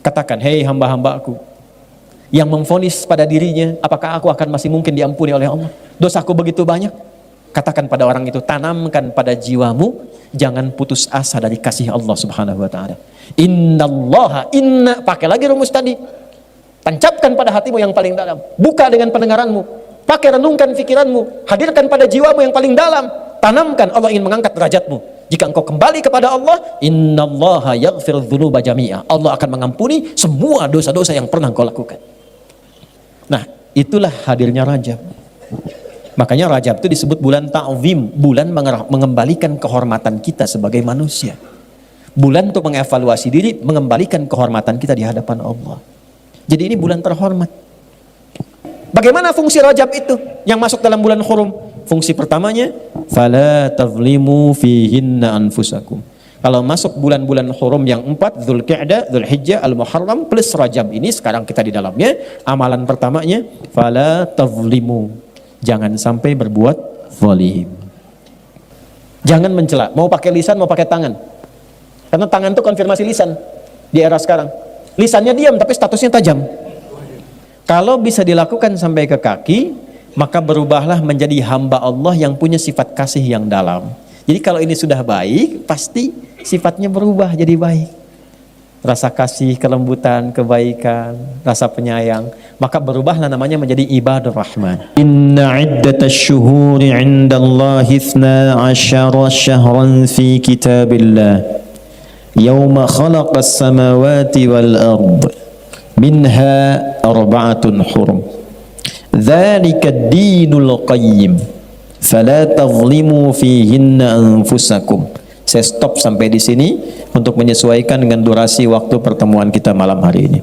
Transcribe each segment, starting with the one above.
Katakan, hei hamba-hambaku yang memvonis pada dirinya, apakah aku akan masih mungkin diampuni oleh Allah? Dosaku begitu banyak. Katakan pada orang itu, tanamkan pada jiwamu, jangan putus asa dari kasih Allah Subhanahu wa taala. Innallaha, pakai lagi rumus tadi. Tancapkan pada hatimu yang paling dalam. Buka dengan pendengaranmu. Pakai renungkan pikiranmu. Hadirkan pada jiwamu yang paling dalam. Tanamkan, Allah ingin mengangkat derajatmu. Jika engkau kembali kepada Allah, innallaha yaghfiru dzunuba jami'a. Allah akan mengampuni semua dosa-dosa yang pernah engkau lakukan. Nah, itulah hadirnya Rajab. Makanya Rajab itu disebut bulan ta'zim, bulan mengembalikan kehormatan kita sebagai manusia. Bulan untuk mengevaluasi diri, mengembalikan kehormatan kita di hadapan Allah. Jadi ini bulan terhormat. Bagaimana fungsi Rajab itu yang masuk dalam bulan Hurum? Fungsi pertamanya, fala tazlimu fihinna anfusakum. Kalau masuk bulan-bulan Hurum yang 4, Dzulqa'dah, Dzulhijjah, Al-Muharram plus Rajab ini sekarang kita di dalamnya, amalan pertamanya, fala tazlimu. Jangan sampai berbuat zalim. Jangan mencela, mau pakai lisan, mau pakai tangan. Karena tangan itu konfirmasi lisan di era sekarang. Lisannya diam tapi statusnya tajam. Kalau bisa dilakukan sampai ke kaki, maka berubahlah menjadi hamba Allah yang punya sifat kasih yang dalam. Jadi kalau ini sudah baik, pasti sifatnya berubah jadi baik. Rasa kasih, kelembutan, kebaikan, rasa penyayang, maka berubahlah namanya menjadi ibadur rahman. Inna iddatash syuhuri 'indallahi 12 syahran fi kitabillah. Yawma khalaqas samawati wal ard minha arba'atun hurum. Dzalika ad-dinul qayyim. Fala tazlimu fihinna anfusakum. Saya stop sampai di sini untuk menyesuaikan dengan durasi waktu pertemuan kita malam hari ini.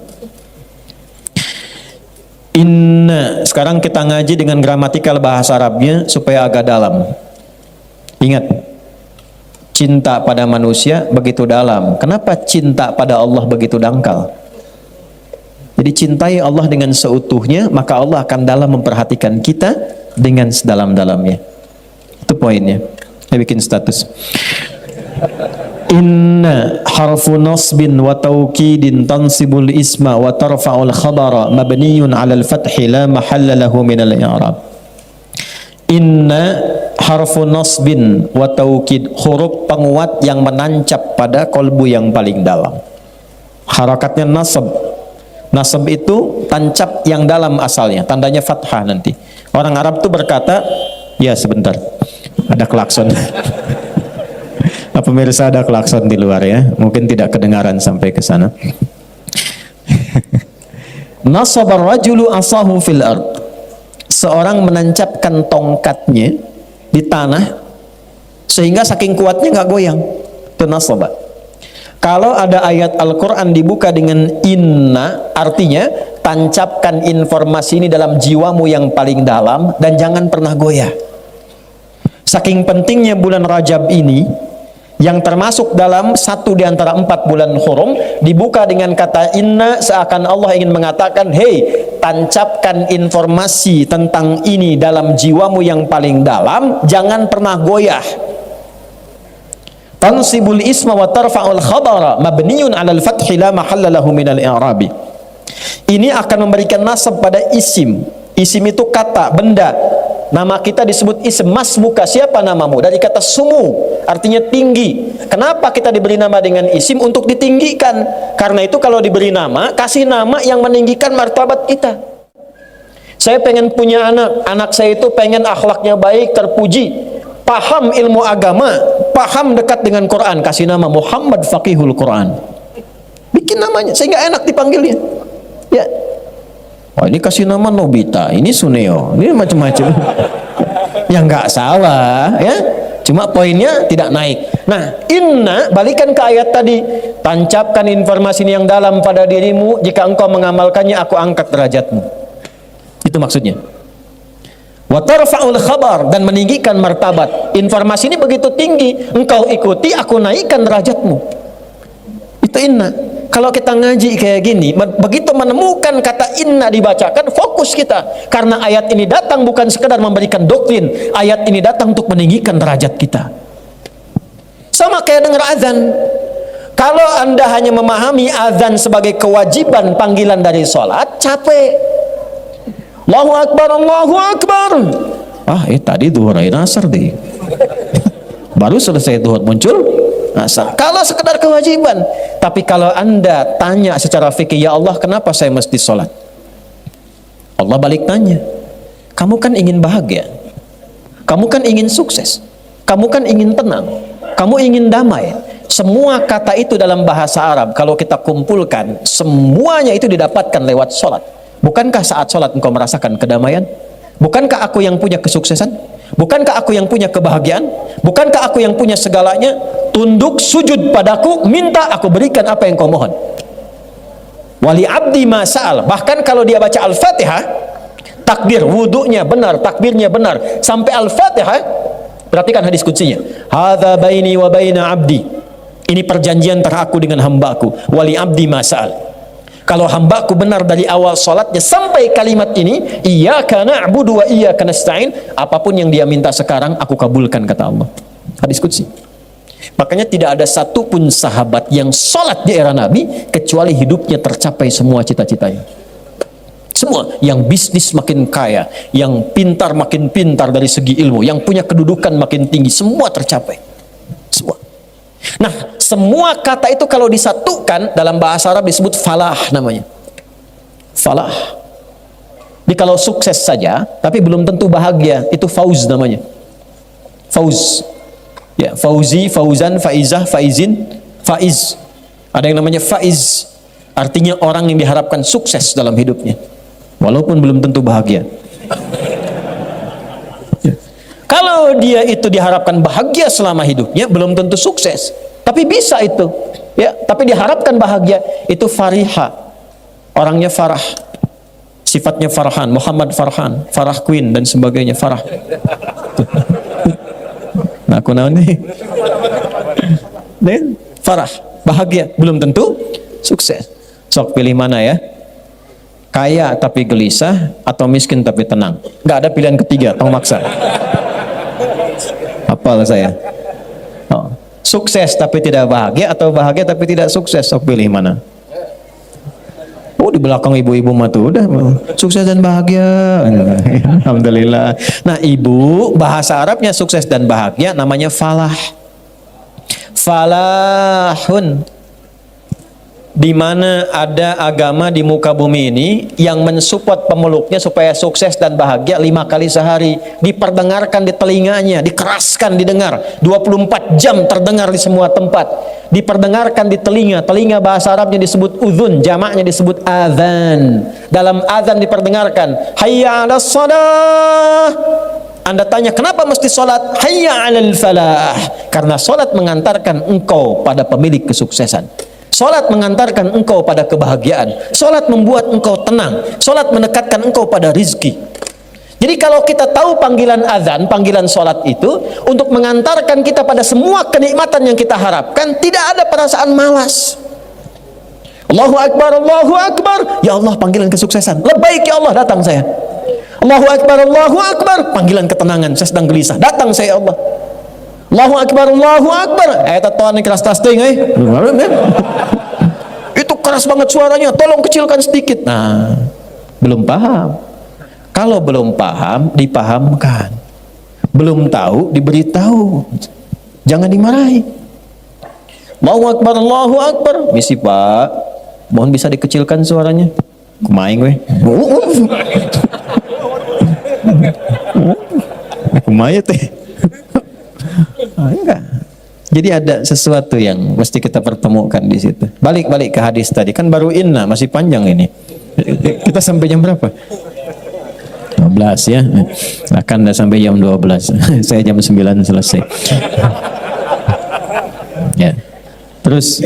Inna, sekarang kita ngaji dengan gramatikal bahasa Arabnya supaya agak dalam. Ingat, cinta pada manusia begitu dalam. Kenapa cinta pada Allah begitu dangkal? Jadi cintai Allah dengan seutuhnya, maka Allah akan dalam memperhatikan kita dengan sedalam-dalamnya. Itu poinnya. Saya bikin status. Inna harfu nasbin wa tawkidin tansibul isma wa tarfa'ul khabara mabniyun 'alal fathi la mahalla lahu minal i'rab. Inna harfu nasbin wa tawkid, huruf penguat yang menancap pada kolbu yang paling dalam. Harakatnya nasab. Nasab itu tancap yang dalam asalnya, tandanya fathah nanti. Orang Arab tuh berkata, ya sebentar, ada klakson. Pemirsa ada klakson di luar ya, mungkin tidak kedengaran sampai ke sana. Nasabar rajulu asahu fil ard. Seorang menancapkan tongkatnya di tanah sehingga saking kuatnya nggak goyang. Itu nasabah. Kalau ada ayat Al-Quran dibuka dengan inna, artinya tancapkan informasi ini dalam jiwamu yang paling dalam dan jangan pernah goyah. Saking pentingnya bulan Rajab ini, yang termasuk dalam satu di antara 4 bulan Hurum, dibuka dengan kata inna, seakan Allah ingin mengatakan, hei, tancapkan informasi tentang ini dalam jiwamu yang paling dalam, jangan pernah goyah. Tansibul isma wa tarfa'ul khabara mabniyun 'alal fathi la mahalla lahu minal i'rabi. Ini akan memberikan nasab pada isim. Isim itu kata, benda. Nama kita disebut isim. Masmuka, siapa namamu? Dari kata sumu, artinya tinggi. Kenapa kita diberi nama dengan isim? Untuk ditinggikan. Karena itu kalau diberi nama, kasih nama yang meninggikan martabat kita. Saya pengen punya anak. Anak saya itu pengen akhlaknya baik, terpuji, paham ilmu agama, paham dekat dengan Quran. Kasih nama Muhammad Faqihul Quran. Bikin namanya sehingga enak dipanggilnya. Ya. Oh, ini kasih nama Nobita, ini Suneo, ini macam-macam. Ya nggak salah, ya. Cuma poinnya tidak naik. Nah, inna, balikan ke ayat tadi. Tancapkan informasi yang dalam pada dirimu. Jika engkau mengamalkannya, aku angkat derajatmu. Itu maksudnya. Wa tarfa'ul khabar, dan meninggikan martabat. Informasi ini begitu tinggi, engkau ikuti, aku naikkan derajatmu. Itu inna. Kalau kita ngaji kayak gini, begitu menemukan kata inna dibacakan, fokus kita. Karena ayat ini datang bukan sekedar memberikan doktrin, ayat ini datang untuk meninggikan derajat kita. Sama kayak dengar azan. Kalau Anda hanya memahami azan sebagai kewajiban panggilan dari sholat, capek. Allahu Akbar, Allahu Akbar. Tadi duhur asar deh. Baru selesai duhur muncul asar. Kalau sekedar kewajiban. Tapi kalau Anda tanya secara fikih, ya Allah, kenapa saya mesti sholat? Allah balik tanya, kamu kan ingin bahagia, kamu kan ingin sukses, kamu kan ingin tenang, kamu ingin damai. Semua kata itu dalam bahasa Arab kalau kita kumpulkan, semuanya itu didapatkan lewat sholat. Bukankah saat sholat engkau merasakan kedamaian? Bukankah aku yang punya kesuksesan? Bukankah aku yang punya kebahagiaan? Bukankah aku yang punya segalanya? Tunduk, sujud padaku, minta, aku berikan apa yang kau mohon. Wali abdi masa'al. Bahkan kalau dia baca Al-Fatihah, takbir, wudunya benar, takbirnya benar, sampai Al-Fatihah, perhatikan hadis kuncinya. Hadza baini wa baina abdi. Ini perjanjian antara aku dengan hambaku. Wali abdi masa'al. Kalau hambaku benar dari awal salatnya sampai kalimat ini, iyyaka na'budu wa iyyaka nasta'in, apapun yang dia minta sekarang aku kabulkan, kata Allah. Hadis qudsi. Makanya tidak ada satupun sahabat yang sholat di era Nabi kecuali hidupnya tercapai semua cita-citanya. Semua, yang bisnis makin kaya, yang pintar makin pintar dari segi ilmu, yang punya kedudukan makin tinggi, semua tercapai. Semua. Nah, semua kata itu kalau disatukan dalam bahasa Arab disebut falah namanya. Falah. Jadi kalau sukses saja, tapi belum tentu bahagia, itu fauz namanya. Fauz. Ya, fauzi, fauzan, faizah, faizin, faiz. Ada yang namanya faiz, artinya orang yang diharapkan sukses dalam hidupnya, walaupun belum tentu bahagia. Ya. Kalau dia itu diharapkan bahagia selama hidupnya, belum tentu sukses. Tapi bisa itu, ya. Tapi diharapkan bahagia, itu fariha. Orangnya farah, sifatnya farhan, Muhammad Farhan, Farah Queen dan sebagainya, farah. Nah, aku naon nih? Dan farah, bahagia, belum tentu sukses. Sok pilih mana ya? Kaya tapi gelisah atau miskin tapi tenang? Gak ada pilihan ketiga, tong maksa. Hafal saya. Oh. Sukses tapi tidak bahagia atau bahagia tapi tidak sukses? Sok pilih mana? Oh, di belakang ibu-ibu mah tuh udah sukses dan bahagia. Alhamdulillah. Nah, ibu, bahasa Arabnya sukses dan bahagia namanya falah. Falahun. Di mana ada agama di muka bumi ini yang mensupport pemeluknya supaya sukses dan bahagia 5 kali sehari, diperdengarkan di telinganya, dikeraskan didengar, 24 jam terdengar di semua tempat, diperdengarkan di telinga. Telinga bahasa Arabnya disebut udhun, jamaknya disebut azan. Dalam azan diperdengarkan, hayya 'alas shalah. Anda tanya kenapa mesti sholat? Hayya 'alal falah. Karena sholat mengantarkan engkau pada pemilik kesuksesan. Sholat mengantarkan engkau pada kebahagiaan. Sholat membuat engkau tenang. Sholat mendekatkan engkau pada rizki. Jadi kalau kita tahu panggilan azan, panggilan sholat itu untuk mengantarkan kita pada semua kenikmatan yang kita harapkan, tidak ada perasaan malas. Allahu Akbar, Allahu Akbar. Ya Allah, panggilan kesuksesan. Lebaik ya Allah, datang saya. Allahu Akbar, Allahu Akbar. Panggilan ketenangan, saya sedang gelisah. Datang saya ya Allah. Allahu Akbar, Allahu Akbar. Tatoan keras tasting, itu keras banget suaranya, tolong kecilkan sedikit. Nah, belum paham. Kalau belum paham, dipahamkan. Belum tahu, diberitahu. Jangan dimarahi. Allahu Akbar, Allahu Akbar. Misi Pak, mohon bisa dikecilkan suaranya. Kumaing weh. Kumaya teh. Enggak. Jadi ada sesuatu yang mesti kita pertemukan di situ. Balik ke hadis tadi, kan baru inna, masih panjang ini. Kita sampai jam berapa? 12 ya. Akan dah sampai jam 12. Saya jam 9 selesai. Ya. Terus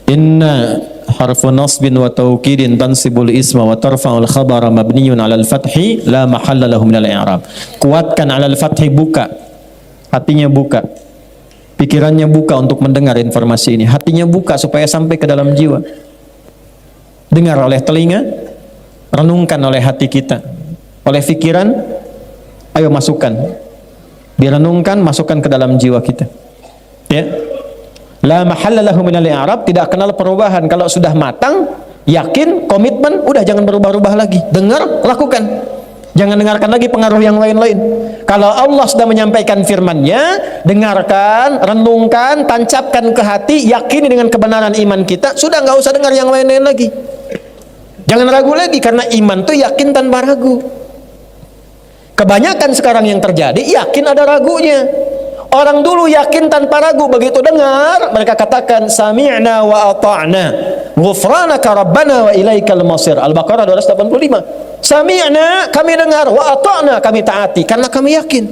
inna harfu nasbin wa taukidin tansibul isma wa tarfa'ul khabara mabniyun 'alal fathi la mahalla lahu minal i'rab. Kuatkan 'alal fathi, buka. Hatinya buka, pikirannya buka untuk mendengar informasi ini. Hatinya buka supaya sampai ke dalam jiwa. Dengar oleh telinga, renungkan oleh hati kita, oleh pikiran, ayo masukkan, direnungkan, masukkan ke dalam jiwa kita. Ya, La mahalla lahu minal i'rab, tidak kenal perubahan. Kalau sudah matang, yakin, komitmen, udah jangan berubah-ubah lagi. Dengar, lakukan. Jangan dengarkan lagi pengaruh yang lain-lain. Kalau Allah sudah menyampaikan firman-Nya, dengarkan, renungkan, tancapkan ke hati, yakini dengan kebenaran iman kita, sudah nggak usah dengar yang lain-lain lagi. Jangan ragu lagi, karena iman itu yakin tanpa ragu. Kebanyakan sekarang yang terjadi, yakin ada ragunya. Orang dulu yakin tanpa ragu, begitu dengar mereka katakan sami'na wa ata'na ghufranaka rabbana wa ilaikal masir. Al-Baqarah 285. Sami'na, kami dengar, wa ata'na, kami taati karena kami yakin.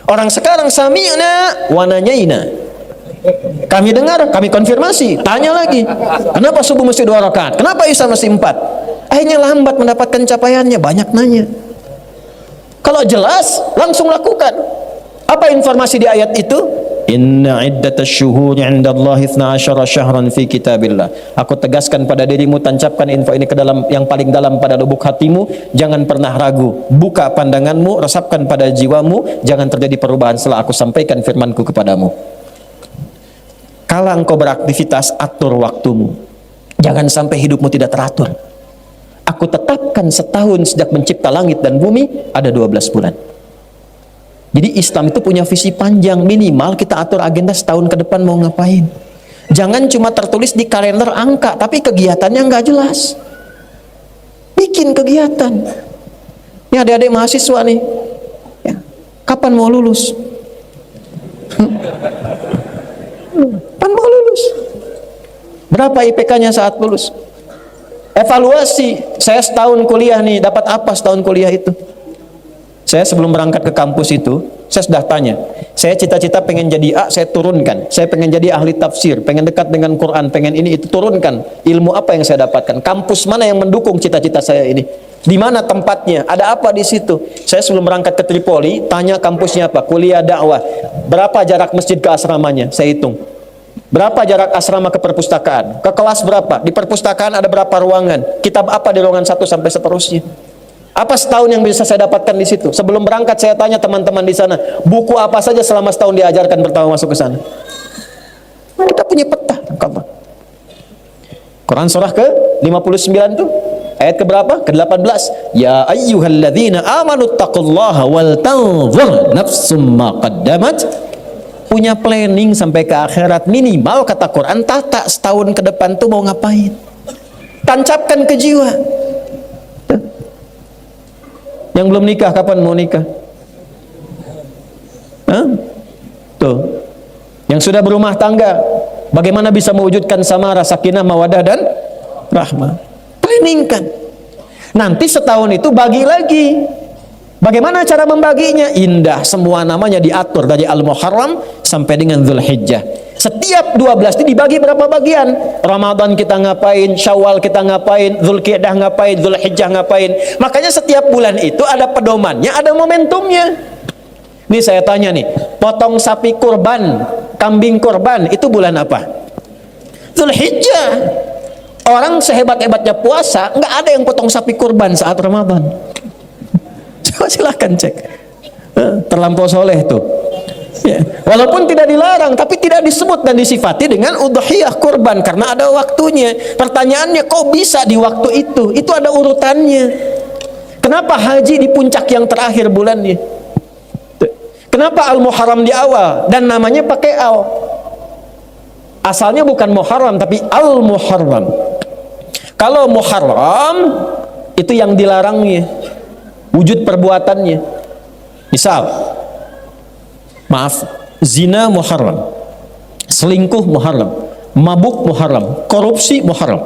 Orang sekarang sami'na wa nanyaina, kami dengar, kami konfirmasi, tanya lagi, kenapa subuh mesti 2 rakaat, kenapa isya mesti 4? Akhirnya lambat mendapatkan capaiannya, banyak nanya. Kalau jelas langsung lakukan. Apa informasi di ayat itu? Inna iddatasy syuhuri 'indallahi 12 syahran fi kitabillah. Aku tegaskan pada dirimu, tancapkan info ini ke dalam yang paling dalam pada lubuk hatimu, jangan pernah ragu. Buka pandanganmu, resapkan pada jiwamu, jangan terjadi perubahan setelah aku sampaikan firmanku kepadamu. Kalau engkau beraktivitas, atur waktumu. Jangan sampai hidupmu tidak teratur. Aku tetapkan setahun sejak mencipta langit dan bumi, ada 12 bulan. Jadi Islam itu punya visi panjang, minimal kita atur agenda setahun ke depan mau ngapain. Jangan cuma tertulis di kalender angka, tapi kegiatannya nggak jelas. Bikin kegiatan. Ini adik-adik mahasiswa nih, ya, kapan mau lulus? Kapan mau lulus? Berapa IPK-nya saat lulus? Evaluasi, saya setahun kuliah nih, dapat apa setahun kuliah itu? Saya sebelum berangkat ke kampus itu, saya sudah tanya, saya cita-cita pengen jadi A, saya turunkan. Saya pengen jadi ahli tafsir, pengen dekat dengan Quran, pengen ini itu, turunkan. Ilmu apa yang saya dapatkan? Kampus mana yang mendukung cita-cita saya ini? Di mana tempatnya? Ada apa di situ? Saya sebelum berangkat ke Tripoli, tanya kampusnya apa? Kuliah dakwah. Berapa jarak masjid ke asramanya? Saya hitung. Berapa jarak asrama ke perpustakaan? Ke kelas berapa? Di perpustakaan ada berapa ruangan? Kitab apa di ruangan 1 sampai seterusnya? Apa setahun yang bisa saya dapatkan di situ? Sebelum berangkat saya tanya teman-teman di sana, buku apa saja selama setahun diajarkan pertama masuk ke sana? Kita punya peta. Quran surah ke-59 tuh, ayat ke berapa? Ke-18. Ya ayyuhalladzina amanu taqullaha wal tanzur nafsum ma qaddamat. Punya planning sampai ke akhirat, minimal kata Quran, tata setahun ke depan tuh mau ngapain? Tancapkan ke jiwa. Yang belum nikah, kapan mau nikah? Hah? Tuh. Yang sudah berumah tangga, bagaimana bisa mewujudkan samara, sakinah, mawadah dan rahmah? Planningkan. Nanti setahun itu bagi lagi. Bagaimana cara membaginya? Indah, semua namanya diatur dari Al-Muharram sampai dengan Dzulhijjah. Setiap 12 itu dibagi berapa bagian? Ramadan kita ngapain, Syawal kita ngapain, Dzulqa'dah ngapain, Dzulhijjah ngapain. Makanya setiap bulan itu ada pedomannya, ada momentumnya. Nih saya tanya nih, potong sapi kurban, kambing kurban, itu bulan apa? Dzulhijjah. Orang sehebat-hebatnya puasa, nggak ada yang potong sapi kurban saat Ramadan. Coba silahkan cek. Terlampau soleh tuh. Ya. Walaupun tidak dilarang, tapi tidak disebut dan disifati dengan udhiyah kurban karena ada waktunya. Pertanyaannya, kok bisa di waktu itu? Itu ada urutannya. Kenapa haji di puncak yang terakhir bulannya? Kenapa Al-Muharram di awal dan namanya pakai al? Asalnya bukan Muharram tapi Al-Muharram. Kalau Muharram itu yang dilarangnya, wujud perbuatannya. Misal, maaf, zina Muharram, selingkuh Muharram, mabuk Muharram, korupsi Muharram,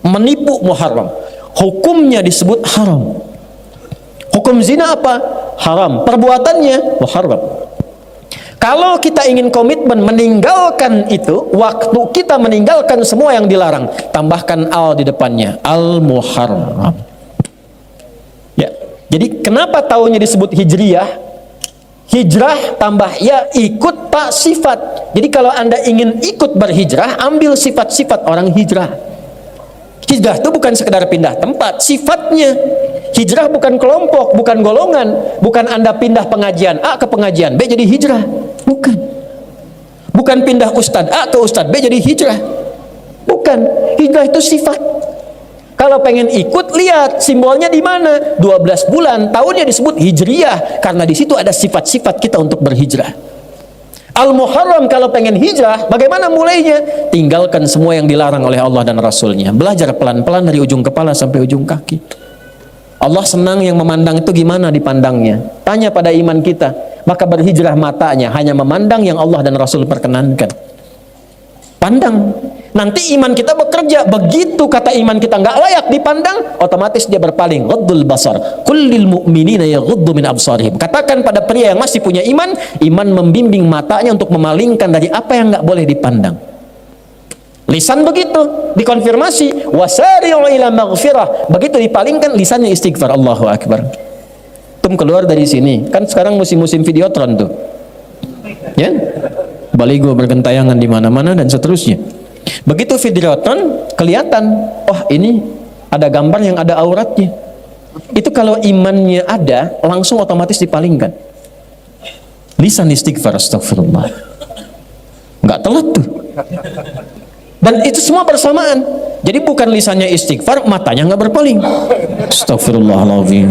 menipu Muharram. Hukumnya disebut haram. Hukum zina apa? Haram. Perbuatannya Muharram. Kalau kita ingin komitmen meninggalkan itu, waktu kita meninggalkan semua yang dilarang, tambahkan al di depannya, Al-Muharram. Ya. Jadi kenapa tahunnya disebut Hijriyah? Hijrah tambah ya, ikut pak sifat. Jadi kalau Anda ingin ikut berhijrah, ambil sifat-sifat orang hijrah. Hijrah itu bukan sekedar pindah tempat, sifatnya. Hijrah bukan kelompok, bukan golongan, bukan Anda pindah pengajian A ke pengajian B jadi hijrah. Bukan Bukan pindah Ustadz A ke Ustadz B jadi hijrah. Bukan. Hijrah itu sifat. Kalau pengen ikut, lihat simbolnya di mana. 12 bulan, tahunnya disebut hijriyah, karena di situ ada sifat-sifat kita untuk berhijrah. Al-Muharram kalau pengen hijrah, bagaimana mulainya? Tinggalkan semua yang dilarang oleh Allah dan Rasulnya. Belajar pelan-pelan dari ujung kepala sampai ujung kaki. Allah senang yang memandang itu gimana dipandangnya. Tanya pada iman kita. Maka berhijrah matanya, hanya memandang yang Allah dan Rasul perkenankan. Pandang. Nanti iman kita bekerja. Begitu kata iman kita nggak layak dipandang, otomatis dia berpaling. Ghaddul basar. Kullil mu'minina yaghuddu min absarihim. Katakan pada pria yang masih punya iman, iman membimbing matanya untuk memalingkan dari apa yang nggak boleh dipandang. Lisan begitu, dikonfirmasi. Wasari'u ila maghfirah. Begitu dipalingkan, lisannya istighfar. Allahu Akbar. Tum keluar dari sini. Kan sekarang musim-musim videotron tuh. Ya? Baligo bergentayangan di mana-mana dan seterusnya. Begitu videotron kelihatan, oh ini ada gambar yang ada auratnya. Itu kalau imannya ada, langsung otomatis dipalingkan. Lisan istighfar, astagfirullah. Nggak telat tuh. Dan itu semua bersamaan. Jadi bukan lisannya istighfar, matanya nggak berpaling. Astagfirullahaladzim.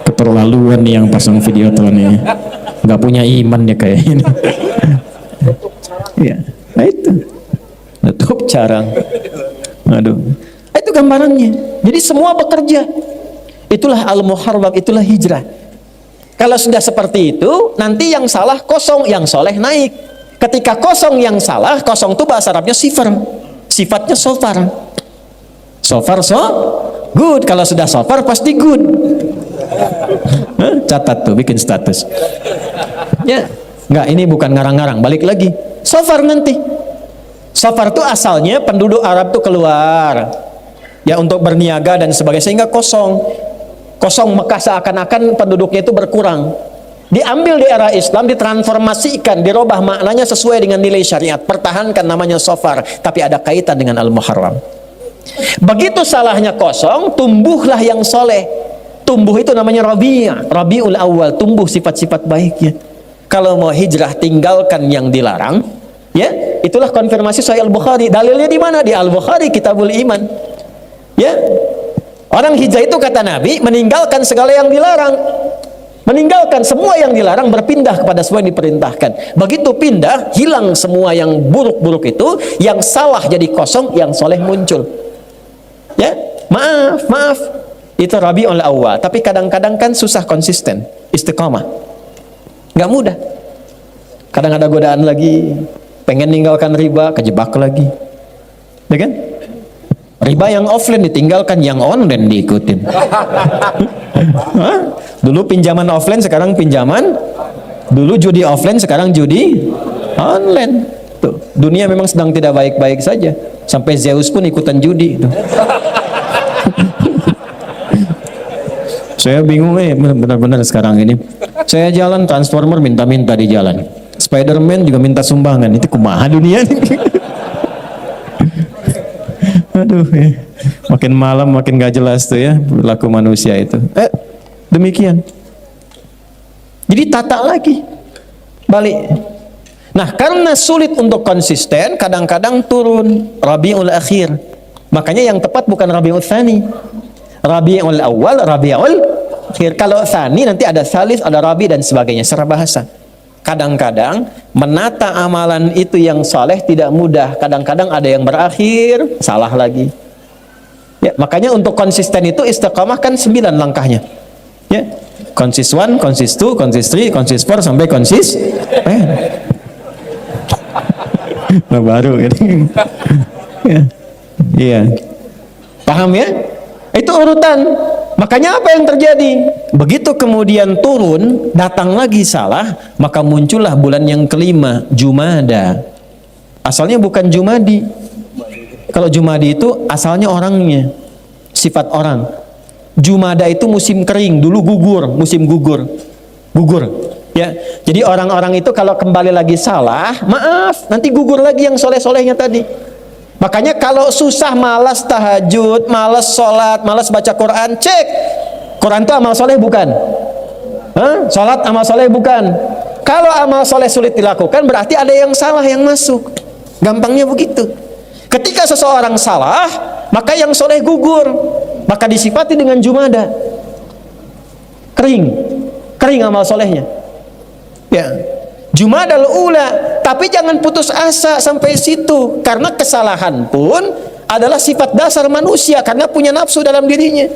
Keterlaluan nih yang pasang videotron ini. Nggak punya iman ya kayak ini. Ya, nah itu. Tutup carang. Aduh. Itu gambarannya. Jadi semua bekerja. Itulah al-muharram, itulah hijrah. Kalau sudah seperti itu, nanti yang salah kosong, yang soleh naik. Ketika kosong yang salah, kosong itu bahasa Arabnya sifar. Sifatnya sofar. Sofar so good. Kalau sudah sofar pasti good. Catat tuh, bikin status. Ya, enggak, ini bukan ngarang-ngarang. Balik lagi. Sofar nanti. Sofar itu asalnya penduduk Arab tuh keluar. Ya untuk berniaga dan sebagainya, sehingga kosong. Kosong Mekah seakan-akan penduduknya itu berkurang. Diambil di era Islam, ditransformasikan, dirubah maknanya sesuai dengan nilai syariat. Pertahankan namanya sofar, tapi ada kaitan dengan al-muharram. Begitu salahnya kosong, tumbuhlah yang soleh. Tumbuh itu namanya Rabiul Awal, tumbuh sifat-sifat baiknya. Kalau mau hijrah, tinggalkan yang dilarang. Ya, itulah konfirmasi Sahih Al-Bukhari. Dalilnya di mana? Di Al-Bukhari, Kitabul Iman. Ya, orang hijrah itu kata Nabi, meninggalkan segala yang dilarang. Meninggalkan semua yang dilarang, berpindah kepada semua yang diperintahkan. Begitu pindah, hilang semua yang buruk-buruk itu, yang salah jadi kosong, yang soleh muncul. Ya, maaf. Itu Rabiul Awal. Tapi kadang-kadang kan susah konsisten, istiqamah. Nggak mudah. Kadang ada godaan lagi, pengen ninggalkan riba, kejebak lagi. Ya kan? Riba yang offline ditinggalkan, yang online diikutin. Dulu pinjaman offline, sekarang pinjaman. Dulu judi offline, sekarang judi online. Tuh, dunia memang sedang tidak baik-baik saja. Sampai Zeus pun ikutan judi. Tuh. Saya bingung benar-benar sekarang ini. Saya jalan Transformer minta-minta di jalan. Spiderman juga minta sumbangan. Itu kumaha dunia nih. Aduh, ya. Makin malam makin gak jelas tuh ya perilaku manusia itu. Demikian. Jadi tata lagi, balik. Nah, karena sulit untuk konsisten, kadang-kadang turun Rabiul Akhir. Makanya yang tepat bukan Rabiul Tsani, Rabiul Awal, Rabiul Akhir. Kalau Tsani nanti ada Salis, ada Rabi dan sebagainya secara bahasa. Kadang-kadang menata amalan itu yang saleh tidak mudah. Kadang-kadang ada yang berakhir, salah lagi. Ya, makanya untuk konsisten itu istiqamah kan 9 langkahnya. Ya, konsis 1, konsis 2, konsis 3, konsis 4 sampai konsis. Nah, baru ini. Ya. Iya. Paham ya? Itu urutan. Makanya apa yang terjadi? Begitu kemudian turun, datang lagi salah, maka muncullah bulan yang kelima, Jumada. Asalnya bukan Jumadi. Kalau Jumadi itu asalnya orangnya, sifat orang. Jumada itu musim kering, dulu gugur, musim gugur. Ya, jadi orang-orang itu kalau kembali lagi salah, maaf, nanti gugur lagi yang soleh-solehnya tadi. Makanya kalau susah, malas tahajud, malas sholat, malas baca Quran, cek Quran itu amal soleh bukan? Sholat amal soleh bukan? Kalau amal soleh sulit dilakukan, berarti ada yang salah yang masuk. Gampangnya begitu. Ketika seseorang salah, maka yang soleh gugur. Maka disifati dengan jumada. Kering amal solehnya. Ya, jumadal ula. Tapi jangan putus asa sampai situ, karena kesalahan pun adalah sifat dasar manusia, karena punya nafsu dalam dirinya.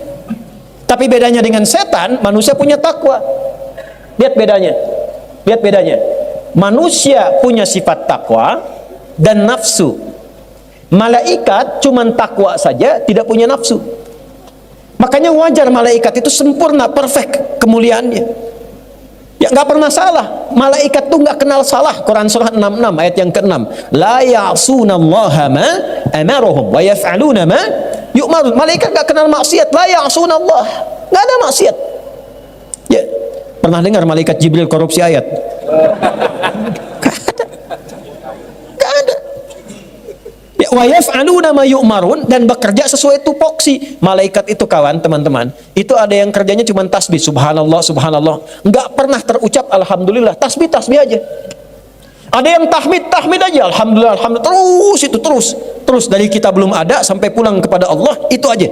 Tapi bedanya dengan setan, manusia punya takwa. Lihat bedanya. Manusia punya sifat takwa dan nafsu. Malaikat cuman takwa saja, tidak punya nafsu. Makanya wajar malaikat itu sempurna, perfect kemuliaannya. Ya, nggak pernah salah. Malaikat tuh nggak kenal salah. Quran surah 66 ayat yang ke-6. La ya'sunallaha ma amaruhum wa yaf'aluna ma yu'marun. Malaikat nggak kenal maksiat. La ya'sunallah. Nggak ada maksiat. Ya, pernah dengar malaikat Jibril korupsi ayat? Nggak ada. Ya, wa yaf'aluna ma yu'marun, dan bekerja sesuai tupoksi. Malaikat itu kawan, teman-teman, itu ada yang kerjanya cuma tasbih, subhanallah, subhanallah. Nggak pernah terucap alhamdulillah, tasbih aja. Ada yang tahmid aja, alhamdulillah, alhamdulillah, terus dari kita belum ada sampai pulang kepada Allah, itu aja.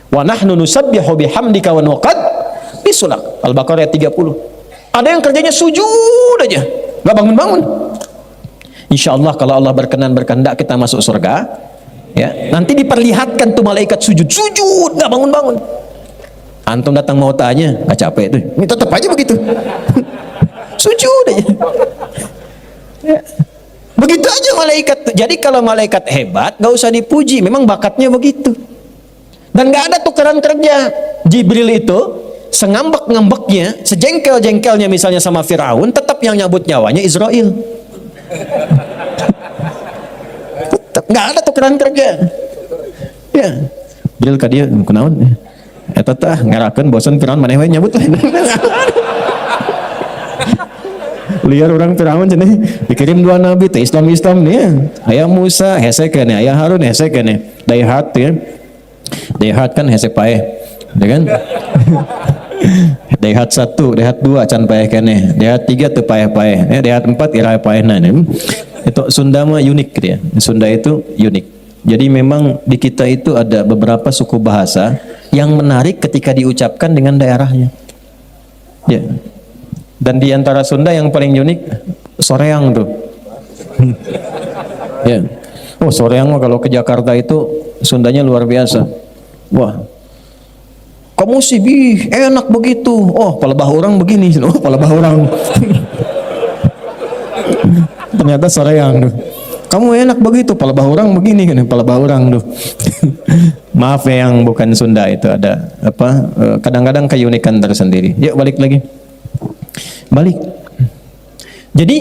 Wa nahnu nusabbihu bihamdika wa nuqaddisu lak. Al-Baqarah ayat 30. Ada yang kerjanya sujud aja, nggak bangun-bangun. Insya Allah kalau Allah berkehendak kita masuk surga, ya, nanti diperlihatkan tuh malaikat sujud nggak bangun-bangun. Antum datang mau tanya, nggak capek tuh, ini tetap aja begitu. Sujud aja. Ya. Begitu aja malaikat. Jadi kalau malaikat hebat, nggak usah dipuji, memang bakatnya begitu. Dan nggak ada tukeran kerja. Jibril itu sengambek-ngambeknya, sejengkel-jengkelnya misalnya sama Firaun, tetap yang nyabut nyawanya Israel. Nggak ada tukeran kerja. Ya, Jibril ka dia kunaon? Eta tah ngarakeun bosan Firaun maneh we nyabut. Liar orang Firaun cenah dikirim dua nabi teh Islam nih. Aya Musa hese keneh, aya Harun hese keneh. Daihat ya. Daihat kan hese paeh. Ya kan? Daihat 1, Daihat 2 can paeh keneh. Daihat 3 teu paeh-paeh. Daihat 4 iraha paehna. Itu Sunda mah unik gitu ya. Sunda itu unik. Jadi memang di kita itu ada beberapa suku bahasa yang menarik ketika diucapkan dengan daerahnya. Ya. Dan di antara Sunda yang paling unik soreang tuh. Ya. Oh, soreang mah kalau ke Jakarta itu Sundanya luar biasa. Wah. Kamu sih enak begitu. Oh, palebah orang begini. Oh, palebah orang. Ternyata soreang tuh. Kamu enak begitu, palebah orang begini kan, palebah orang tuh. Maaf ya yang bukan Sunda itu ada apa? Kadang-kadang keunikan tersendiri. Yuk balik lagi. Balik. Jadi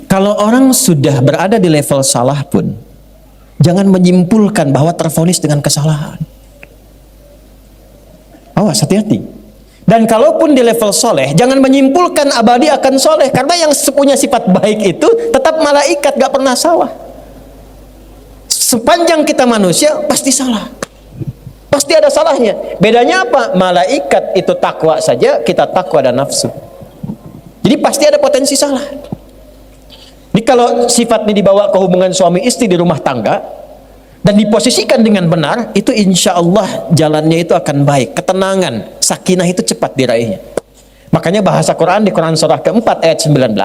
kalau orang sudah berada di level salah pun, jangan menyimpulkan bahwa tervonis dengan kesalahan. Awas, hati-hati. Dan kalaupun di level soleh, jangan menyimpulkan abadi akan soleh, karena yang punya sifat baik itu tetap malaikat, gak pernah salah. Sepanjang kita manusia pasti salah, pasti ada salahnya. Bedanya apa? Malaikat itu takwa saja, kita takwa dan nafsu. Jadi pasti ada potensi salah. Jadi kalau sifat ini dibawa ke hubungan suami istri di rumah tangga dan diposisikan dengan benar, itu insya Allah jalannya itu akan baik. Ketenangan, sakinah itu cepat diraihnya. Makanya bahasa Quran di Quran surah keempat ayat 19,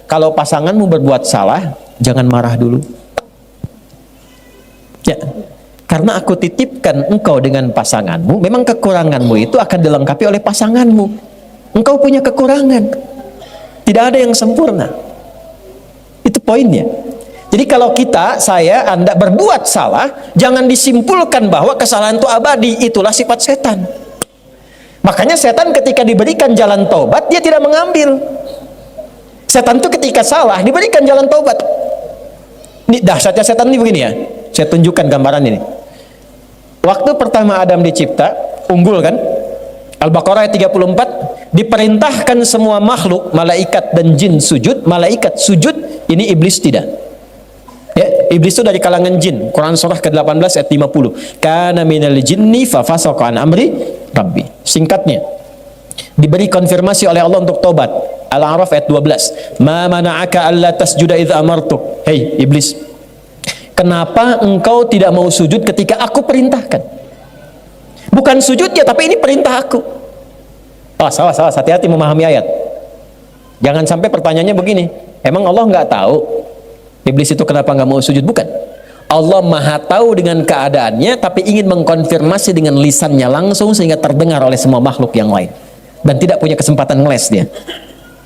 kalau pasanganmu berbuat salah, jangan marah dulu. Ya, karena aku titipkan engkau dengan pasanganmu, memang kekuranganmu itu akan dilengkapi oleh pasanganmu. Engkau punya kekurangan, tidak ada yang sempurna. Itu poinnya. Jadi kalau kita, saya, Anda berbuat salah, jangan disimpulkan bahwa kesalahan itu abadi. Itulah sifat setan. Makanya setan ketika diberikan jalan taubat, dia tidak mengambil. Setan itu ketika salah diberikan jalan taubat. Ini dahsyatnya setan ini begini ya. Saya tunjukkan gambaran ini. Waktu pertama Adam dicipta, unggul kan? Al-Baqarah ayat 34, diperintahkan semua makhluk, malaikat dan jin sujud. Malaikat sujud, ini iblis tidak. Ya, iblis itu dari kalangan jin. Quran surah ke-18 ayat 50. Kana minal jinni fa fasaqa an amri rabbi. Singkatnya, diberi konfirmasi oleh Allah untuk tobat. Al-A'raf ayat 12. Ma mana'aka alla tasjuda idza amartuk. Hei iblis, kenapa engkau tidak mau sujud ketika aku perintahkan? Bukan sujud ya, tapi ini perintah aku. Oh, salah, hati-hati memahami ayat. Jangan sampai pertanyaannya begini, emang Allah nggak tahu iblis itu kenapa nggak mau sujud? Bukan. Allah maha tahu dengan keadaannya, tapi ingin mengkonfirmasi dengan lisannya langsung sehingga terdengar oleh semua makhluk yang lain. Dan tidak punya kesempatan ngeles dia.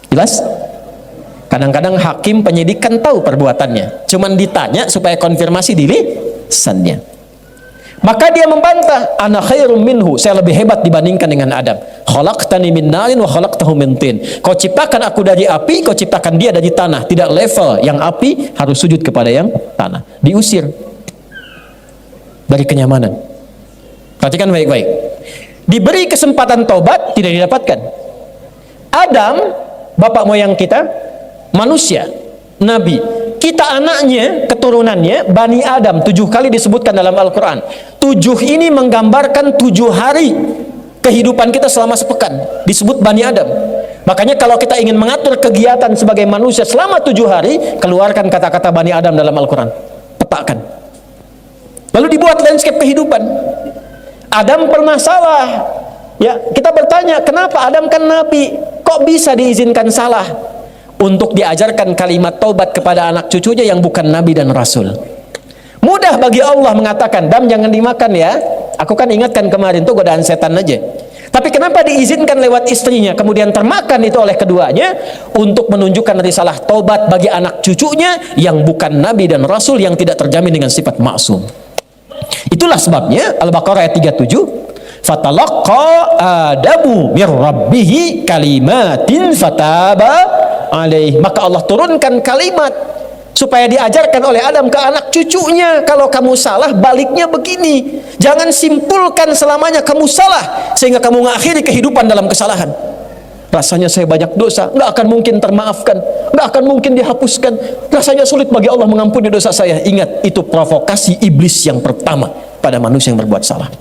Jelas? Kadang-kadang hakim penyidik kan tahu perbuatannya, cuman ditanya supaya konfirmasi di lisannya. Maka dia membantah, ana khairum minhu, saya lebih hebat dibandingkan dengan Adam. Khalaqtani min narin wa khalaqtahu min tin. Kau ciptakan aku dari api, kau ciptakan dia dari tanah. Tidak level, yang api harus sujud kepada yang tanah. Diusir dari kenyamanan. Perhatikan baik-baik. Diberi kesempatan taubat, tidak didapatkan. Adam, bapak moyang kita, manusia, nabi. Kita anaknya, keturunannya, Bani Adam, 7 kali disebutkan dalam Al-Quran. 7 ini menggambarkan 7 hari kehidupan kita selama sepekan. Disebut Bani Adam. Makanya kalau kita ingin mengatur kegiatan sebagai manusia selama 7 hari, keluarkan kata-kata Bani Adam dalam Al-Quran. Petakan. Lalu dibuat landscape kehidupan. Adam pernah salah. Ya, kita bertanya, kenapa Adam kan nabi? Kok bisa diizinkan salah? Untuk diajarkan kalimat taubat kepada anak cucunya yang bukan nabi dan rasul. Mudah bagi Allah mengatakan, Dam jangan dimakan ya. Aku kan ingatkan kemarin tuh godaan setan aja. Tapi kenapa diizinkan lewat istrinya, kemudian termakan itu oleh keduanya? Untuk menunjukkan risalah taubat bagi anak cucunya yang bukan nabi dan rasul, yang tidak terjamin dengan sifat maksum. Itulah sebabnya Al-Baqarah ayat 37, fatalaqqa Adamu mir rabbihi kalimatin fataba alaih. Maka Allah turunkan kalimat supaya diajarkan oleh Adam ke anak cucunya, kalau kamu salah baliknya begini. Jangan simpulkan selamanya kamu salah sehingga kamu mengakhiri kehidupan dalam kesalahan. Rasanya saya banyak dosa, nggak akan mungkin termaafkan, nggak akan mungkin dihapuskan, rasanya sulit bagi Allah mengampuni dosa saya. Ingat, itu provokasi iblis yang pertama pada manusia yang berbuat salah.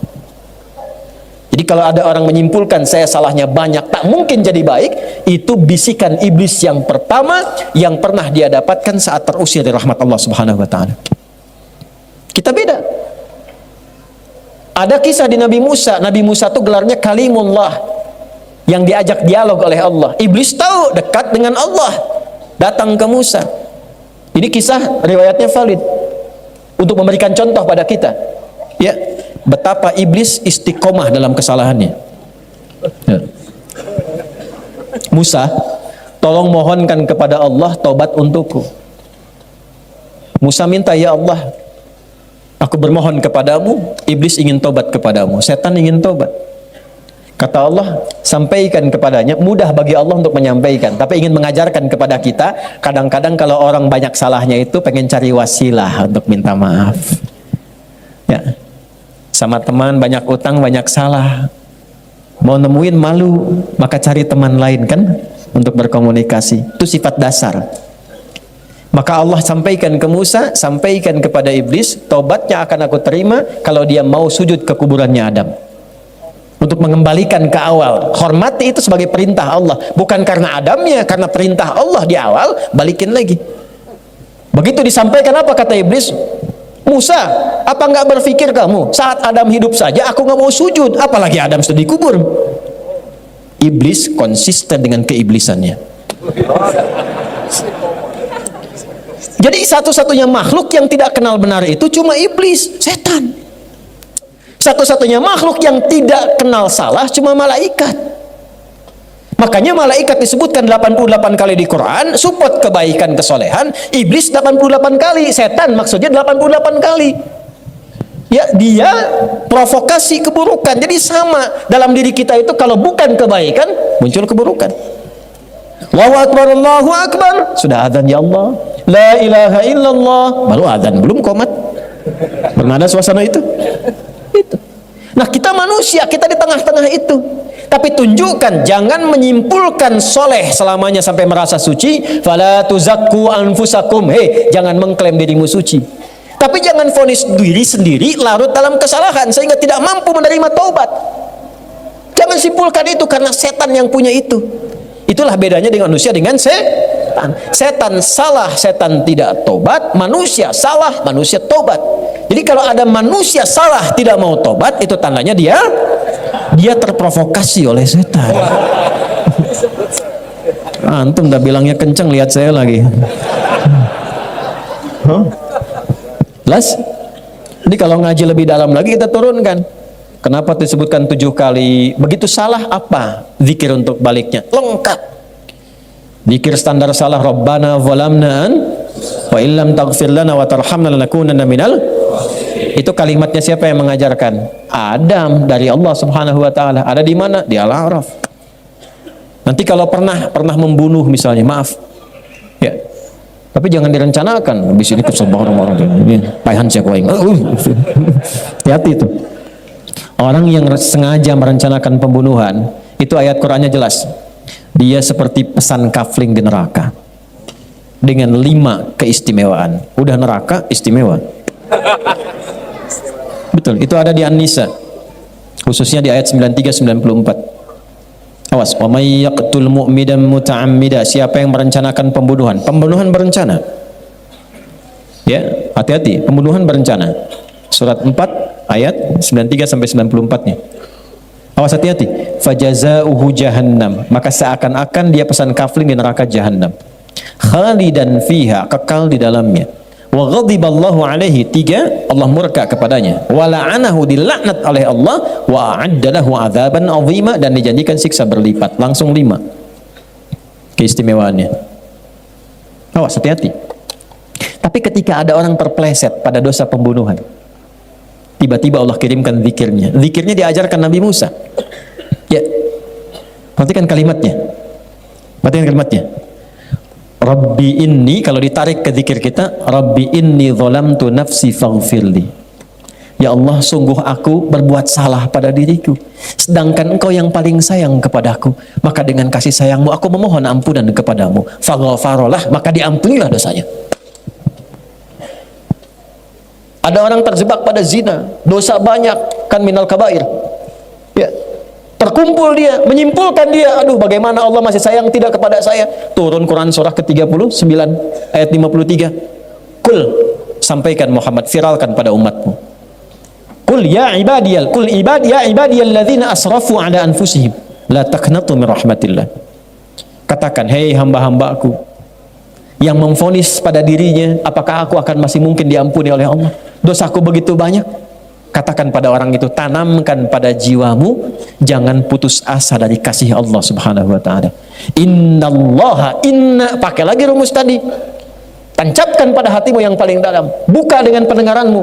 Jadi kalau ada orang menyimpulkan saya salahnya banyak, tak mungkin jadi baik, itu bisikan iblis yang pertama yang pernah dia dapatkan saat terusir dari rahmat Allah Subhanahu wa taala. Kita beda. Ada kisah di Nabi Musa. Nabi Musa itu gelarnya Kalimullah, yang diajak dialog oleh Allah. Iblis tahu dekat dengan Allah, datang ke Musa. Ini kisah riwayatnya valid untuk memberikan contoh pada kita. Ya, betapa iblis istiqomah dalam kesalahannya. Ya. Musa, tolong mohonkan kepada Allah taubat untukku. Musa minta, ya Allah, aku bermohon kepadamu, iblis ingin taubat kepadamu, setan ingin taubat. Kata Allah, sampaikan kepadanya. Mudah bagi Allah untuk menyampaikan, tapi ingin mengajarkan kepada kita, kadang-kadang kalau orang banyak salahnya itu pengen cari wasilah untuk minta maaf. Ya. Sama teman banyak utang, banyak salah, mau nemuin malu, maka cari teman lain kan untuk berkomunikasi. Itu sifat dasar. Maka Allah sampaikan ke Musa, sampaikan kepada iblis, taubatnya akan aku terima kalau dia mau sujud ke kuburannya Adam, untuk mengembalikan ke awal. Hormati itu sebagai perintah Allah, bukan karena Adamnya, karena perintah Allah di awal, balikin lagi. Begitu disampaikan, apa kata iblis? Musa, apa nggak berpikir kamu saat Adam hidup saja aku nggak mau sujud, apalagi Adam sudah dikubur? Iblis konsisten dengan keiblisannya. Jadi satu-satunya makhluk yang tidak kenal benar itu cuma iblis, setan. Satu-satunya makhluk yang tidak kenal salah cuma malaikat. Makanya malaikat disebutkan 88 kali di Quran, support kebaikan kesolehan. Iblis 88 kali, setan maksudnya 88 kali. Ya, dia provokasi keburukan. Jadi sama dalam diri kita itu, kalau bukan kebaikan muncul keburukan. Allahu akbar, Allahu akbar, sudah adzan ya Allah. La ilaha illallah, baru adzan, belum qomat. Bagaimana suasana itu? Itu. Nah, kita manusia, kita di tengah-tengah itu. Tapi tunjukkan, jangan menyimpulkan soleh selamanya sampai merasa suci. Fala tuzakku anfusakum. Jangan mengklaim dirimu suci. Tapi jangan vonis diri sendiri larut dalam kesalahan sehingga tidak mampu menerima taubat. Jangan simpulkan itu karena setan yang punya itu. Itu Itulah bedanya dengan manusia dengan setan. Setan salah, setan tidak tobat. Manusia salah, manusia tobat. Jadi kalau ada manusia salah tidak mau tobat, itu tandanya dia terprovokasi oleh setan. Antum udah bilangnya kenceng, lihat saya lagi. Jelas? Jadi kalau ngaji lebih dalam lagi kita turunkan. Kenapa disebutkan 7 kali? Begitu salah apa? Zikir untuk baliknya. Lengkap. Zikir standar salah, Rabbana zalamna wa illam taghfir lana wa tarhamna lanakunanna minal. Itu kalimatnya siapa yang mengajarkan? Adam, dari Allah Subhanahu wa taala. Ada di mana? Di Al-A'raf. Nanti kalau pernah membunuh misalnya, maaf. Ya. Tapi jangan direncanakan. Habis ini kesel orang-orang ini. Paihan saya kuing. Hati-hati itu. Orang yang sengaja merencanakan pembunuhan, itu ayat Qur'annya jelas. Dia seperti pesan kafling di neraka. Dengan 5 keistimewaan. Udah neraka, istimewa. Betul, itu ada di An-Nisa. Khususnya di ayat 93-94. Awas, wa may yaqtul mu'midan muta'ammida, siapa yang merencanakan pembunuhan. Pembunuhan berencana. Ya, hati-hati, pembunuhan berencana. Surat 4 ayat 93 sampai 94-nya. Awas, hati-hati. Fajazauhu jahannam, maka seakan-akan dia pesan kafling di neraka jahannam. Khalidan fiha, kekal di dalamnya. Wa ghadiballahu alaihi, 3, Allah murka kepadanya. Wa la'anahu, dilaknat oleh Allah. Wa a'adda lahu 'adzaban 'azima, dan dijanjikan siksa berlipat. Langsung 5 keistimewaannya. Awas, hati-hati. Tapi ketika ada orang terpleset pada dosa pembunuhan, tiba-tiba Allah kirimkan zikirnya. Zikirnya diajarkan Nabi Musa. Ya, perhatikan kalimatnya. Perhatikan kalimatnya. Rabbi inni, kalau ditarik ke zikir kita, Rabbi inni zalamtu nafsi faghfirli. Ya Allah, sungguh aku berbuat salah pada diriku, sedangkan Engkau yang paling sayang kepadaku. Maka dengan kasih sayangmu aku memohon ampunan kepadamu. Faghfarolah, maka diampunilah dosanya. Ada orang terjebak pada zina, dosa banyak, kan minal kabair. Ya. Terkumpul dia, menyimpulkan dia, aduh bagaimana Allah masih sayang tidak kepada saya. Turun Quran surah ke-39 ayat 53. Kul, sampaikan Muhammad, viralkan pada umatmu. Kul ya ibadiyal ladzina asrafu ala anfusihim la taqnatu min rahmatillah. Katakan, hei hamba-hambaku yang memvonis pada dirinya, apakah aku akan masih mungkin diampuni oleh Allah? Dosaku begitu banyak. Katakan pada orang itu, tanamkan pada jiwamu, jangan putus asa dari kasih Allah Subhanahu wa taala. Innallaha, pakai lagi rumus tadi. Tancapkan pada hatimu yang paling dalam. Buka dengan pendengaranmu.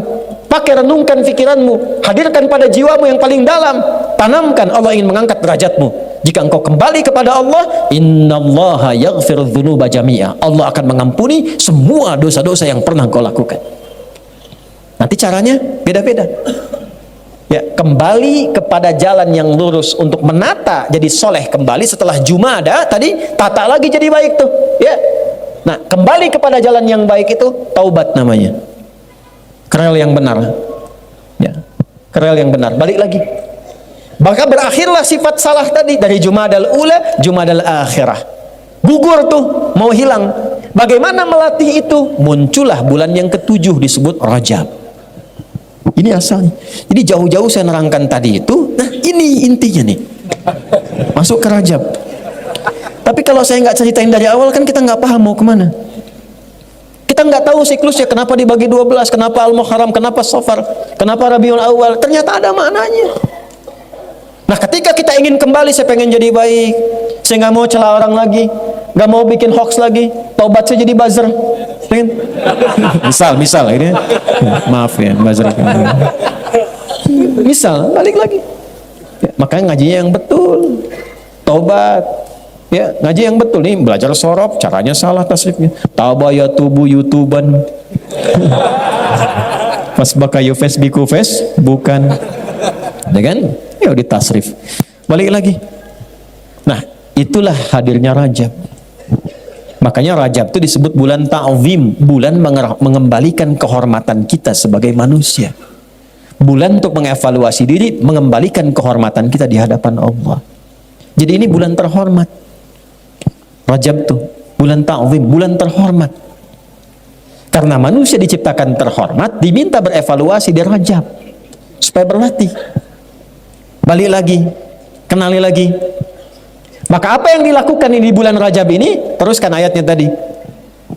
Pakai renungkan pikiranmu. Hadirkan pada jiwamu yang paling dalam. Tanamkan, Allah ingin mengangkat derajatmu. Jika engkau kembali kepada Allah, innallaha yaghfirudz dzunuba jami'a. Allah akan mengampuni semua dosa-dosa yang pernah engkau lakukan. Nanti caranya beda-beda. Ya, kembali kepada jalan yang lurus untuk menata jadi soleh kembali setelah Jumada tadi, tata lagi jadi baik tuh. Ya. Nah, kembali kepada jalan yang baik itu taubat namanya. Kerel yang benar. Ya. Kerel yang benar, balik lagi. Maka berakhirlah sifat salah tadi dari Jumadal Ula, Jumadal Akhirah. Gugur tuh, mau hilang. Bagaimana melatih itu? Muncullah bulan yang ke-7 disebut Rajab. Ini asalnya. Jadi jauh-jauh saya nerangkan tadi itu. Nah, ini intinya nih. Masuk ke Rajab. Tapi kalau saya nggak ceritain dari awal, kan kita nggak paham mau kemana. Kita nggak tahu siklusnya, kenapa dibagi 12, kenapa Al-Muharram, kenapa Safar, kenapa Rabiul Awal. Ternyata ada maknanya. Nah, ketika kita ingin kembali, saya pengen jadi baik, saya nggak mau celah orang lagi, nggak mau bikin hoax lagi, taubat saya jadi buzzer. misal ini, maaf ya buzzer. Misal, balik lagi. Ya, makanya ngajinya yang betul, taubat. Ya, ngaji yang betul nih, belajar sorof, caranya salah tasrifnya. Tabaya tubuh YouTuban. Pas bakayu Facebook bukan. Ya kan? Ya di tasrif. Balik lagi. Nah, itulah hadirnya Rajab. Makanya Rajab itu disebut bulan ta'zim, bulan mengembalikan kehormatan kita sebagai manusia. Bulan untuk mengevaluasi diri, mengembalikan kehormatan kita di hadapan Allah. Jadi ini bulan terhormat. Rajab tuh bulan ta'zim, bulan terhormat. Karena manusia diciptakan terhormat, diminta berevaluasi di Rajab supaya berlatih. Balik lagi, kenali lagi. Maka apa yang dilakukan ini di bulan Rajab ini? Teruskan ayatnya tadi.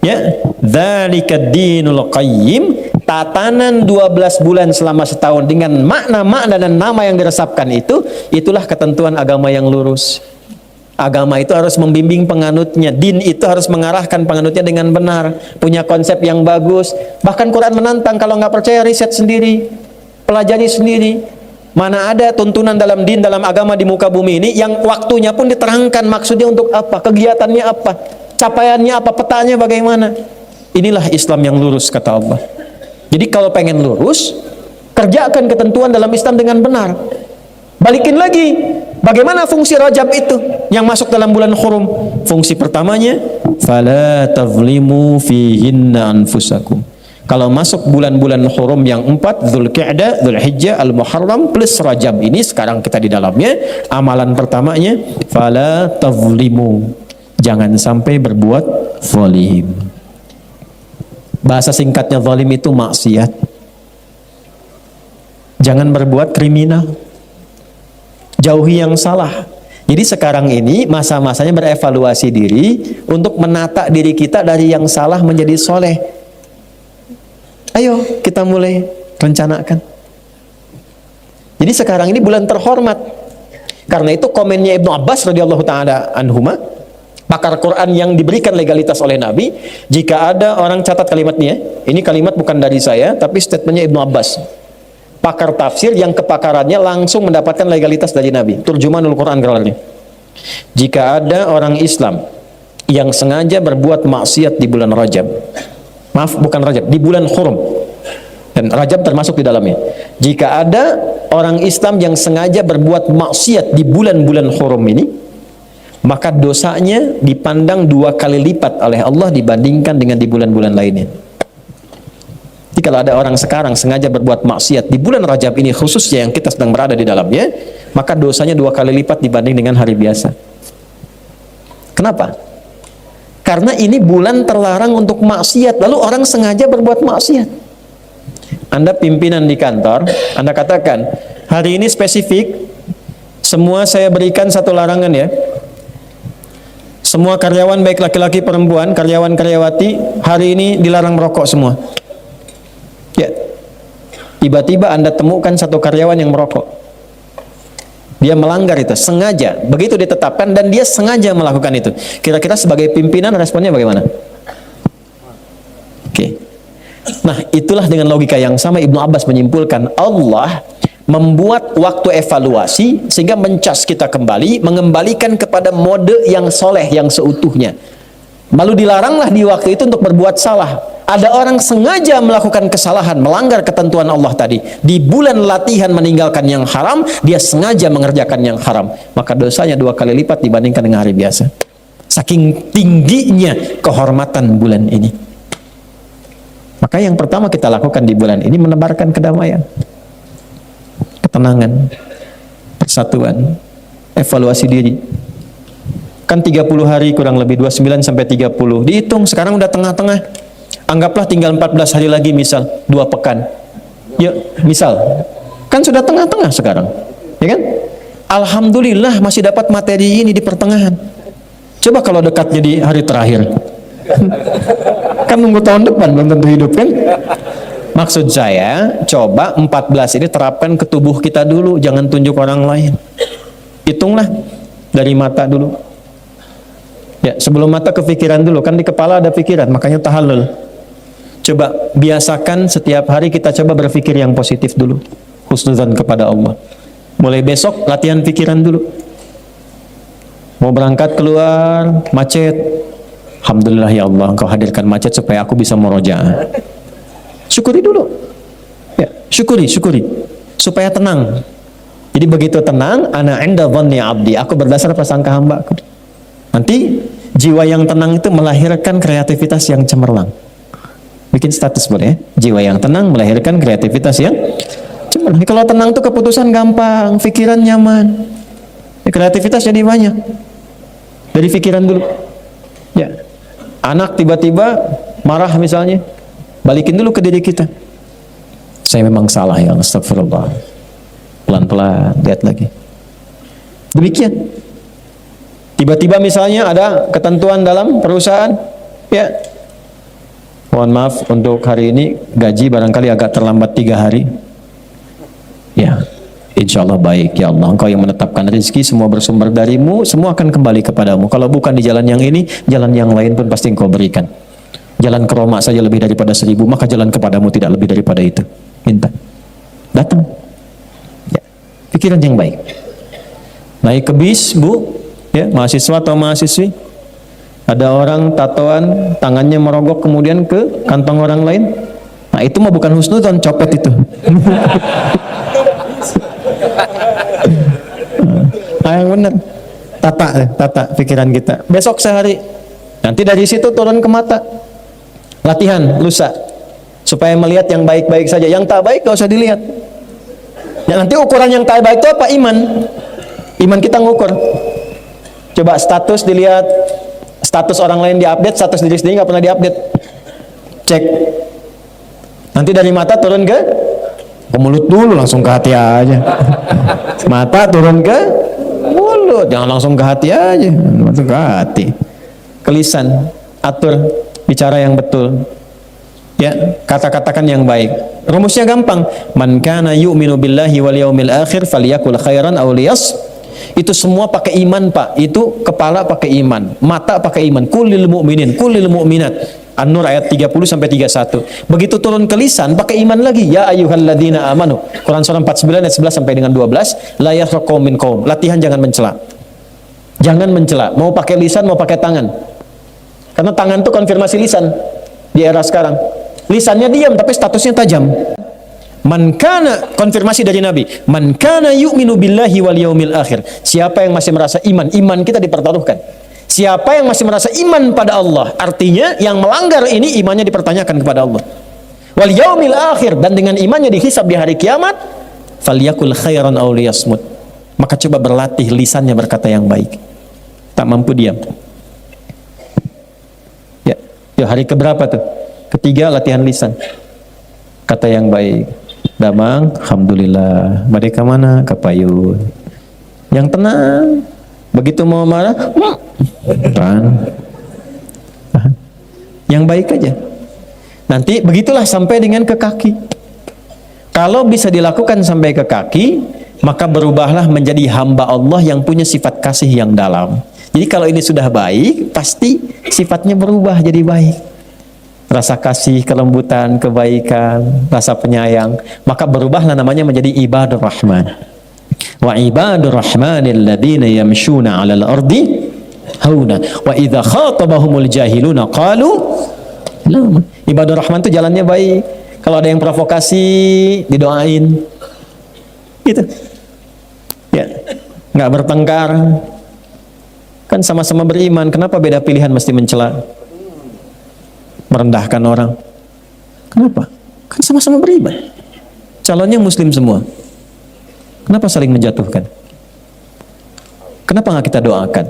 Ya, dzalika dinul qayyim, tatanan 12 bulan selama setahun dengan makna-makna dan nama yang diresapkan itu, itulah ketentuan agama yang lurus. Agama itu harus membimbing penganutnya, din itu harus mengarahkan penganutnya dengan benar, punya konsep yang bagus. Bahkan Quran menantang, kalau nggak percaya riset sendiri, pelajari sendiri. Mana ada tuntunan dalam din, dalam agama di muka bumi ini yang waktunya pun diterangkan maksudnya untuk apa, kegiatannya apa, capaiannya apa, petanya bagaimana. Inilah Islam yang lurus, kata Allah. Jadi kalau pengen lurus, kerjakan ketentuan dalam Islam dengan benar. Balikin lagi, bagaimana fungsi Rajab itu yang masuk dalam bulan Hurum? Fungsi pertamanya, fala tazlimu fihinna anfusakum. Kalau masuk bulan-bulan Hurum yang 4, Dzulqa'dah, Dzulhijjah, Al-Muharram plus Rajab ini sekarang kita di dalamnya, amalan pertamanya fala tazlimu. Jangan sampai berbuat zalim. Bahasa singkatnya zalim itu maksiat. Jangan berbuat kriminal. Jauhi yang salah. Jadi sekarang ini masa-masanya berevaluasi diri untuk menata diri kita dari yang salah menjadi soleh. Ayo kita mulai rencanakan. Jadi sekarang ini bulan terhormat. Karena itu komennya Ibnu Abbas radhiyallahu taala anhuma, pakar Quran yang diberikan legalitas oleh Nabi, jika ada orang catat kalimatnya, ini kalimat bukan dari saya, tapi statementnya Ibnu Abbas, pakar tafsir yang kepakarannya langsung mendapatkan legalitas dari Nabi. Turjumanul Quran gelarnya. Jika ada orang Islam yang sengaja berbuat maksiat di bulan Rajab, maaf bukan Rajab, di bulan Hurum, dan Rajab termasuk di dalamnya. Jika ada orang Islam yang sengaja berbuat maksiat di bulan-bulan Hurum ini, maka dosanya dipandang 2 kali lipat oleh Allah dibandingkan dengan di bulan-bulan lainnya. Jadi kalau ada orang sekarang sengaja berbuat maksiat di bulan Rajab ini khususnya yang kita sedang berada di dalamnya, maka dosanya 2 kali lipat dibanding dengan hari biasa. Kenapa? Karena ini bulan terlarang untuk maksiat, lalu orang sengaja berbuat maksiat. Anda pimpinan di kantor, Anda katakan, hari ini spesifik, semua saya berikan satu larangan ya. Semua karyawan baik laki-laki perempuan, karyawan-karyawati, hari ini dilarang merokok semua. Ya, tiba-tiba Anda temukan satu karyawan yang merokok. Dia melanggar itu, sengaja. Begitu ditetapkan dan dia sengaja melakukan itu. Kira-kira sebagai pimpinan responnya bagaimana? Oke. Nah, itulah dengan logika yang sama Ibnu Abbas menyimpulkan Allah membuat waktu evaluasi sehingga mencas kita kembali, mengembalikan kepada mode yang soleh, yang seutuhnya. Lalu dilaranglah di waktu itu untuk berbuat salah. Ada orang sengaja melakukan kesalahan, melanggar ketentuan Allah tadi. Di bulan latihan meninggalkan yang haram, dia sengaja mengerjakan yang haram. Maka dosanya 2 kali lipat dibandingkan dengan hari biasa. Saking tingginya kehormatan bulan ini. Maka yang pertama kita lakukan di bulan ini menebarkan kedamaian, ketenangan, persatuan, evaluasi diri. Kan 30 hari kurang lebih, 29 sampai 30. Dihitung, sekarang udah tengah-tengah. Anggaplah tinggal 14 hari lagi, misal 2 pekan. Yuk, misal. Kan sudah tengah-tengah sekarang. Ya kan? Alhamdulillah masih dapat materi ini di pertengahan. Coba kalau dekatnya di hari terakhir. Kan nunggu tahun depan, belum tentu hidup kan? Maksud saya, coba 14 ini terapkan ke tubuh kita dulu, jangan tunjuk orang lain. Hitunglah dari mata dulu. Ya, sebelum mata kepikiran dulu, kan di kepala ada pikiran, makanya tahallul. Coba biasakan setiap hari kita coba berpikir yang positif dulu. Husnuzan kepada Allah. Mulai besok latihan pikiran dulu. Mau berangkat keluar, macet. Alhamdulillah ya Allah, Engkau hadirkan macet supaya aku bisa murojaah. Syukuri dulu. Ya, syukuri. Supaya tenang. Jadi begitu tenang, ana inda dhanni abdi, aku berdasar prasangka hambaku. Nanti jiwa yang tenang itu melahirkan kreativitas yang cemerlang. Bikin status boleh ya? Jiwa yang tenang melahirkan kreativitas yang cemerlang. Kalau tenang tuh keputusan gampang, pikiran nyaman. Kreativitas jadi banyak. Dari pikiran dulu. Ya. Anak tiba-tiba marah misalnya, balikin dulu ke diri kita. Saya memang salah ya, astagfirullah. Pelan-pelan, lihat lagi. Demikian. Tiba-tiba misalnya ada ketentuan dalam perusahaan, ya, mohon maaf untuk hari ini gaji barangkali agak terlambat 3 hari. Ya, insya Allah baik ya Allah. Engkau yang menetapkan rezeki, semua bersumber darimu, semua akan kembali kepadamu. Kalau bukan di jalan yang ini, jalan yang lain pun pasti engkau berikan. Jalan ke Roma saja lebih daripada 1000, maka jalan kepadamu tidak lebih daripada itu. Minta, datang. Ya, pikiran yang baik. Naik ke bis, Bu, ya, mahasiswa atau mahasiswi, ada orang tatoan, tangannya merogok kemudian ke kantong orang lain. Nah, itu mah bukan husnudzon, copet itu. Yang benar, tata pikiran kita. Besok sehari, nanti dari situ turun ke mata. Latihan lusa supaya melihat yang baik-baik saja, yang tak baik gak usah dilihat. Ya, nanti ukuran yang tak baik itu apa? Iman kita ngukur. Coba status dilihat, status orang lain diupdate, status diri sendiri nggak pernah diupdate. Cek. Nanti dari mata turun ke mulut dulu, langsung ke hati aja. Mata turun ke mulut, jangan langsung ke hati aja, langsung ke hati. Ke lisan, atur bicara yang betul. Ya, kata-katakan yang baik. Rumusnya gampang. Man kana yu'minu billahi wal yaumil akhir falyakul khairan aw liyas. Itu semua pakai iman, Pak. Itu kepala pakai iman, mata pakai iman. Kullil mu'minin, kullil mu'minat. An-Nur ayat 30 sampai 31. Begitu turun ke lisan pakai iman lagi. Ya ayyuhalladzina amanu. Quran surah 49 ayat 11 sampai dengan 12. La yasraqum min qaum. Latihan jangan mencela. Jangan mencela. Mau pakai lisan, mau pakai tangan. Karena tangan itu konfirmasi lisan di era sekarang. Lisannya diam tapi statusnya tajam. Man kana, konfirmasi dari Nabi, man kana yu'minu billahi wal yaumil akhir. Siapa yang masih merasa iman kita dipertaruhkan. Siapa yang masih merasa iman pada Allah, artinya yang melanggar ini imannya dipertanyakan kepada Allah. Wal yaumil akhir, dan dengan imannya dihisab di hari kiamat, falyakul khairan aw liyasmut. Maka coba berlatih lisannya berkata yang baik. Tak mampu diam. Ya, hari keberapa tuh? Ketiga, latihan lisan. Kata yang baik. Damang, alhamdulillah. Mereka mana? Ke Payun. Yang tenang. Begitu mau marah, tahan. Yang baik aja. Nanti begitulah sampai dengan ke kaki. Kalau bisa dilakukan sampai ke kaki, maka berubahlah menjadi hamba Allah yang punya sifat kasih yang dalam. Jadi kalau ini sudah baik, pasti sifatnya berubah jadi baik. Rasa kasih, kelembutan, kebaikan, rasa penyayang, maka berubahlah namanya menjadi ibadur rahman. Wa ibadur rahmanil ladzina yamshuna 'alal ardi hauna wa idza khatabahumul jahiluna qalu la. Ibadur rahman itu jalannya baik. Kalau ada yang provokasi, didoain. Gitu. Ya, nggak bertengkar. Kan sama-sama beriman, kenapa beda pilihan mesti mencela? Merendahkan orang. Kenapa? Kan sama-sama beriman. Calonnya muslim semua. Kenapa saling menjatuhkan? Kenapa nggak kita doakan?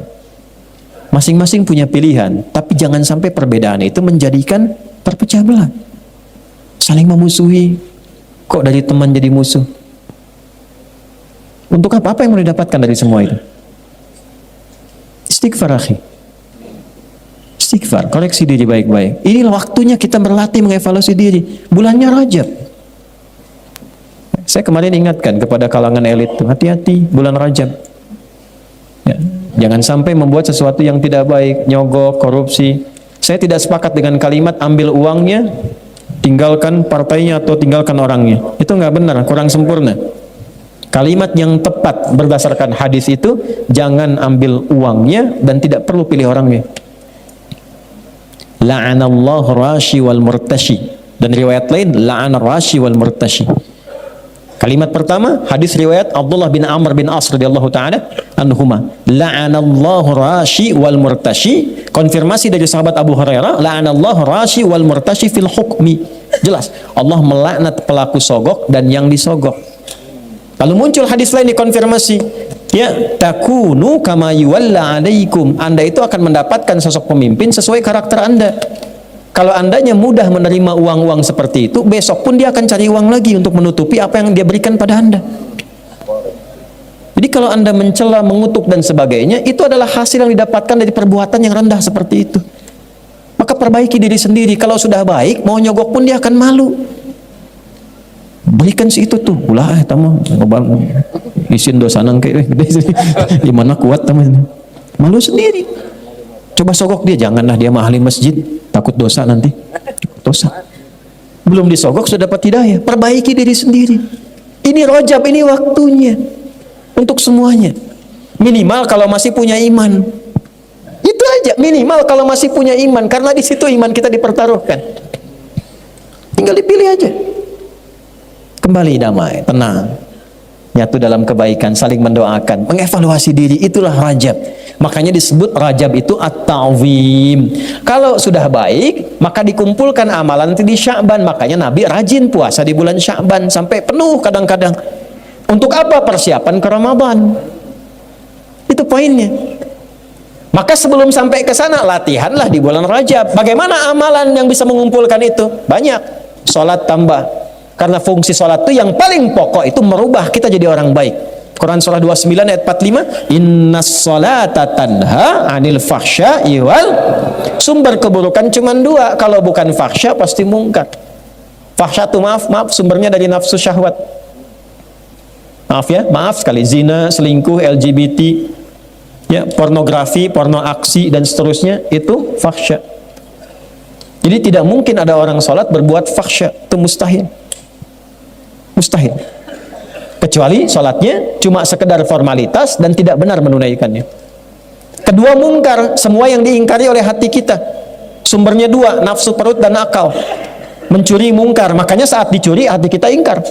Masing-masing punya pilihan, tapi jangan sampai perbedaan itu menjadikan terpecah belah. Saling memusuhi. Kok dari teman jadi musuh? Untuk apa? Apa yang mau didapatkan dari semua itu? Istighfar, akhi. Istighfar, koreksi diri baik-baik. Inilah waktunya kita berlatih mengevaluasi diri. Bulannya Rajab. Saya kemarin ingatkan kepada kalangan elit, hati-hati bulan Rajab. Ya, jangan sampai membuat sesuatu yang tidak baik, nyogok, korupsi. Saya tidak sepakat dengan kalimat ambil uangnya, tinggalkan partainya atau tinggalkan orangnya. Itu nggak benar, kurang sempurna. Kalimat yang tepat berdasarkan hadis itu, jangan ambil uangnya dan tidak perlu pilih orangnya. La'anallahu rashi wal murtashi. Dan riwayat lain, la'anar rashi wal murtashi. Kalimat pertama, hadis riwayat Abdullah bin Amr bin As radhiyallahu ta'ala anhuma. La'anallahu rashi wal murtashi. Konfirmasi dari sahabat Abu Hurairah, la'anallahu rashi wal murtashi fil hukmi. Jelas, Allah melaknat pelaku sogok dan yang disogok. Lalu muncul hadis lain dikonfirmasi, ya, takunu kama yuwalla alaikum. Anda itu akan mendapatkan sosok pemimpin sesuai karakter Anda. Kalau andanya mudah menerima uang-uang seperti itu, besok pun dia akan cari uang lagi untuk menutupi apa yang dia berikan pada Anda. Jadi kalau Anda mencela, mengutuk dan sebagainya, itu adalah hasil yang didapatkan dari perbuatan yang rendah seperti itu. Maka perbaiki diri sendiri. Kalau sudah baik, mau nyogok pun dia akan malu. Berikan si itu tuh, ulah tamu, isin dosa nang kayak di mana kuat teman, malu sendiri. Coba sogok dia, janganlah dia mahali masjid, takut dosa nanti, dosa. Belum disogok sudah dapat hidayah. Perbaiki diri sendiri. Ini Rajab, ini waktunya untuk semuanya. Minimal kalau masih punya iman, itu aja. Minimal kalau masih punya iman, karena di situ iman kita dipertaruhkan. Tinggal dipilih aja. Kembali damai, tenang, nyatu dalam kebaikan, saling mendoakan, mengevaluasi diri. Itulah Rajab. Makanya disebut Rajab itu at-ta'zim. Kalau sudah baik, maka dikumpulkan amalan nanti di Sya'ban. Makanya Nabi rajin puasa di bulan Sya'ban sampai penuh kadang-kadang. Untuk apa? Persiapan ke Ramadan. Itu poinnya. Maka sebelum sampai ke sana, latihanlah di bulan Rajab. Bagaimana amalan yang bisa mengumpulkan itu? Banyak. Salat tambah. Karena fungsi sholat itu yang paling pokok itu merubah kita jadi orang baik. Quran surah 29 ayat 45, innas sholata tanha anil fahsya'i wal. Sumber keburukan cuma dua, kalau bukan fahsya pasti mungkar. Fahsya itu maaf sumbernya dari nafsu syahwat. Maaf ya, maaf sekali, zina, selingkuh, LGBT, ya, pornografi, porno aksi dan seterusnya, itu fahsya. Jadi tidak mungkin ada orang sholat berbuat fahsya, itu mustahil. Mustahil. Kecuali sholatnya cuma sekedar formalitas dan tidak benar menunaikannya. Kedua, mungkar, semua yang diingkari oleh hati kita. Sumbernya dua, nafsu perut dan akal. Mencuri mungkar, makanya saat dicuri hati kita ingkar.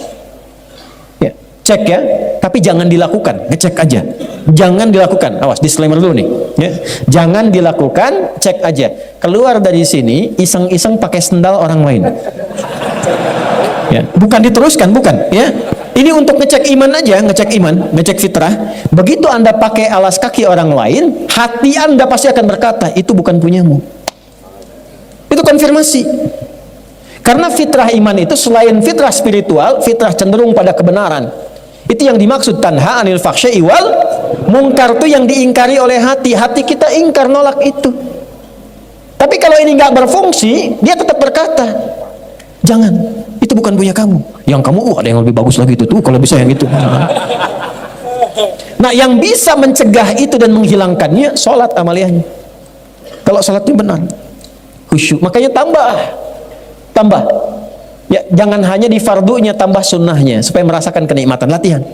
Ya, cek ya, tapi jangan dilakukan, ngecek aja. Jangan dilakukan, awas disclaimer dulu nih. Ya. Jangan dilakukan, cek aja. Keluar dari sini iseng-iseng pakai sendal orang lain. Ya, bukan diteruskan, bukan ya. Ini untuk ngecek iman aja, ngecek iman, ngecek fitrah. Begitu Anda pakai alas kaki orang lain, hati Anda pasti akan berkata, itu bukan punyamu. Itu konfirmasi. Karena fitrah iman itu selain fitrah spiritual, fitrah cenderung pada kebenaran. Itu yang dimaksud tanha anil fahsya'i wal mungkar, itu yang diingkari oleh hati. Hati kita ingkar, nolak itu. Tapi kalau ini nggak berfungsi, dia tetap berkata, jangan, itu bukan punya kamu. Yang kamu, ada yang lebih bagus lagi itu tuh, kalau bisa yang itu. Nah, yang bisa mencegah itu dan menghilangkannya, sholat amaliyahnya. Kalau sholatnya benar, khusyuk, makanya tambah. Ya, jangan hanya di fardunya, tambah sunnahnya supaya merasakan kenikmatan. Latihan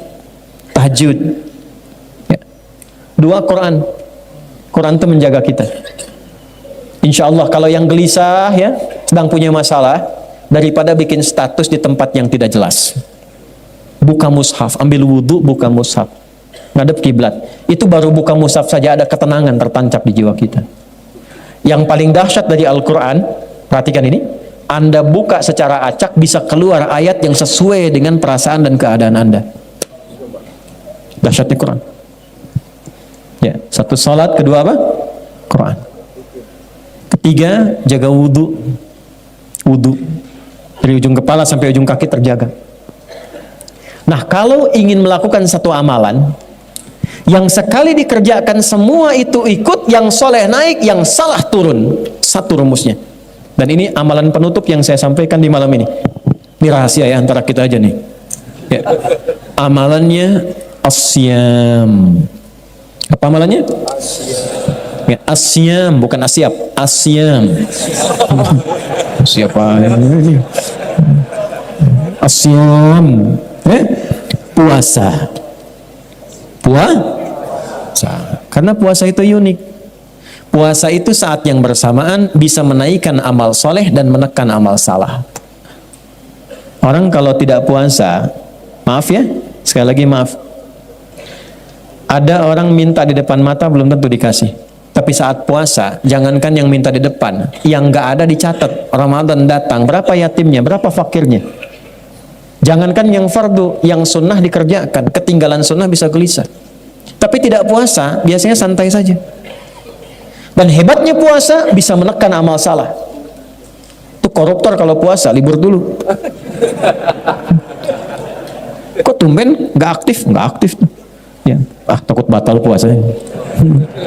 tahajud. Ya. Dua, Quran itu menjaga kita. Insya Allah kalau yang gelisah ya, sedang punya masalah, daripada bikin status di tempat yang tidak jelas, buka mushaf, ambil wudhu, buka mushaf, ngadep kiblat. Itu baru buka mushaf saja ada ketenangan tertancap di jiwa kita. Yang paling dahsyat dari Al-Quran, perhatikan ini, Anda buka secara acak bisa keluar ayat yang sesuai dengan perasaan dan keadaan Anda. Dahsyatnya Quran. Ya, satu salat, kedua apa? Quran. Ketiga, jaga wudhu. Dari ujung kepala sampai ujung kaki terjaga. Nah, kalau ingin melakukan satu amalan yang sekali dikerjakan semua itu ikut, yang soleh naik, yang salah turun. Satu rumusnya. Dan ini amalan penutup yang saya sampaikan di malam ini. Ini rahasia ya, antara kita aja nih. Ya. Amalannya asyam. Apa amalannya? Ya, asyam, bukan asyap. Asyam. Siapa ini? Asyam. Puasa. Karena puasa itu unik. Puasa itu saat yang bersamaan bisa menaikkan amal soleh dan menekan amal salah. Orang kalau tidak puasa, maaf ya, sekali lagi maaf, ada orang minta di depan mata belum tentu dikasih. Tapi saat puasa, jangankan yang minta di depan, yang nggak ada dicatat. Ramadan datang, berapa yatimnya, berapa fakirnya, Jangankan yang fardu, yang sunnah dikerjakan, ketinggalan sunnah bisa gelisah. Tapi tidak puasa, biasanya santai saja. Dan hebatnya puasa bisa menekan amal salah. Itu koruptor kalau puasa, libur dulu. Kok tumben nggak aktif? Nggak aktif. Ya, takut batal puasanya.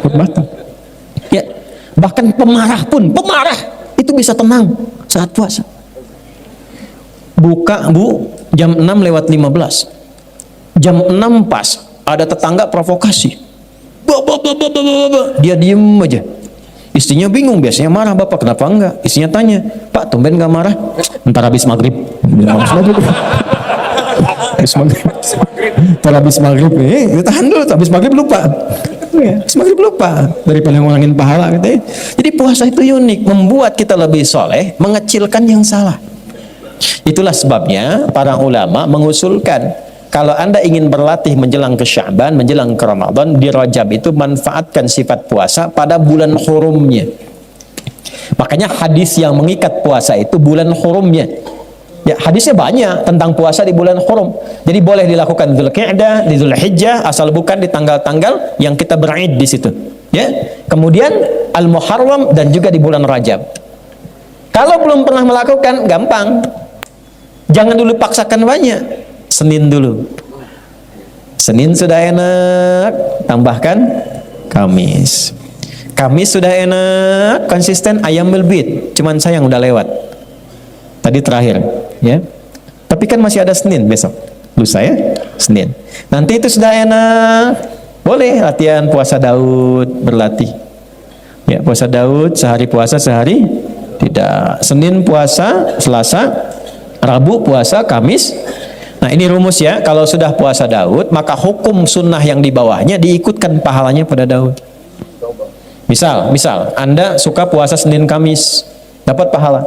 Takut batal. Ya, bahkan pemarah itu bisa tenang saat puasa. Buka bu jam 6:15. Jam 6 pas ada tetangga provokasi. Dia diem aja. Istrinya bingung, biasanya marah, bapak kenapa enggak? Istrinya tanya, Pak tumben nggak marah? Ntar habis maghrib. Habis maghrib, tahan dulu, habis maghrib lupa. Habis maghrib lupa, daripada ngurangin pahala katanya. Jadi puasa itu unik, membuat kita lebih soleh, mengecilkan yang salah. Itulah sebabnya para ulama mengusulkan, kalau Anda ingin berlatih menjelang ke Sya'ban, menjelang ke Ramadan, di Rajab itu manfaatkan sifat puasa pada bulan hurumnya. Makanya hadis yang mengikat puasa itu bulan hurumnya. Ya, hadisnya banyak tentang puasa di bulan hurum. Jadi boleh dilakukan di Dzulqa'dah, di Dzulhijjah, asal bukan di tanggal-tanggal yang kita berid di situ. Ya. Kemudian Al-Muharram dan juga di bulan Rajab. Kalau belum pernah melakukan, gampang. Jangan dulu paksakan banyak. Senin dulu. Senin sudah enak, tambahkan Kamis. Kamis sudah enak, konsisten, ayam bid. Cuman sayang udah lewat. Tadi terakhir, ya. Tapi kan masih ada Senin besok. Lusa ya, Senin. Nanti itu sudah enak. Boleh latihan puasa Daud, berlatih. Ya, puasa Daud, sehari puasa, sehari tidak. Senin puasa, Selasa, Rabu puasa, Kamis. Nah, ini rumus ya. Kalau sudah puasa Daud, maka hukum sunnah yang di bawahnya diikutkan pahalanya pada Daud. Misal Anda suka puasa Senin Kamis, dapat pahala.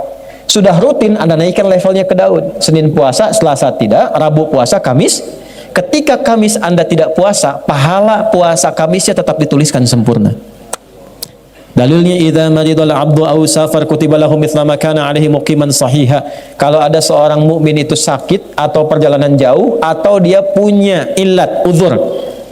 Sudah rutin Anda naikkan levelnya ke Daud. Senin puasa, Selasa tidak, Rabu puasa, Kamis. Ketika Kamis Anda tidak puasa, pahala puasa Kamisnya tetap dituliskan sempurna. Dalilnya idza maridal 'abdu aw safar kutiba lahu mithla ma kana 'alaihi muqiman sahiha. Kalau ada seorang mukmin itu sakit atau perjalanan jauh atau dia punya illat, uzur.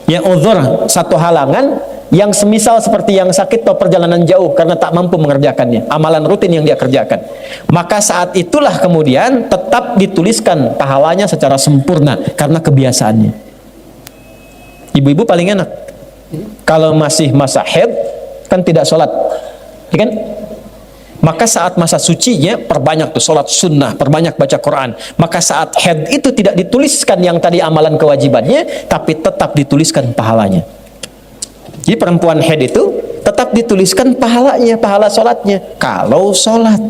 Ya, uzur, satu halangan yang semisal seperti yang sakit atau perjalanan jauh karena tak mampu mengerjakannya, amalan rutin yang dia kerjakan. Maka saat itulah kemudian tetap dituliskan pahalanya secara sempurna karena kebiasaannya. Ibu-ibu paling enak. Kalau masih masa haid kan tidak sholat, ya kan? Maka saat masa sucinya perbanyak tuh sholat sunnah, perbanyak baca Quran. Maka saat haid itu tidak dituliskan yang tadi amalan kewajibannya, tapi tetap dituliskan pahalanya. Jadi perempuan haid itu tetap dituliskan pahalanya, pahala sholatnya. Kalau sholat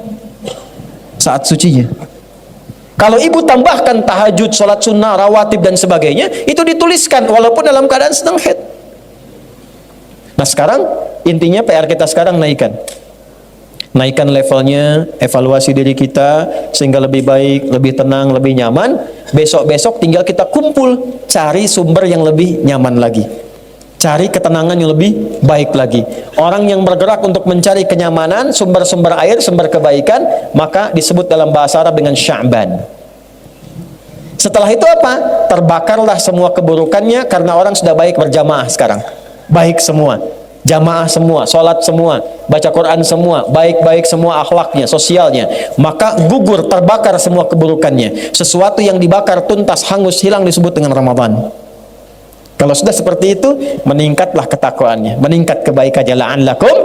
saat sucinya. Kalau ibu tambahkan tahajud, sholat sunnah, rawatib dan sebagainya, itu dituliskan walaupun dalam keadaan sedang haid. Nah sekarang intinya PR kita sekarang naikkan levelnya, evaluasi diri kita sehingga lebih baik, lebih tenang, lebih nyaman. Besok-besok tinggal kita kumpul cari sumber yang lebih nyaman lagi, cari ketenangan yang lebih baik lagi. Orang yang bergerak untuk mencari kenyamanan, sumber-sumber air, sumber kebaikan, maka disebut dalam bahasa Arab dengan Sya'ban. Setelah itu apa? Terbakarlah semua keburukannya karena orang sudah baik berjamaah sekarang. Baik semua, jamaah semua, sholat semua, baca Quran semua, baik-baik semua akhlaknya, sosialnya. Maka gugur, terbakar semua keburukannya. Sesuatu yang dibakar tuntas, hangus, hilang disebut dengan Ramadan. Kalau sudah seperti itu, meningkatlah ketakwaannya, meningkat kebaikannya, la'allakum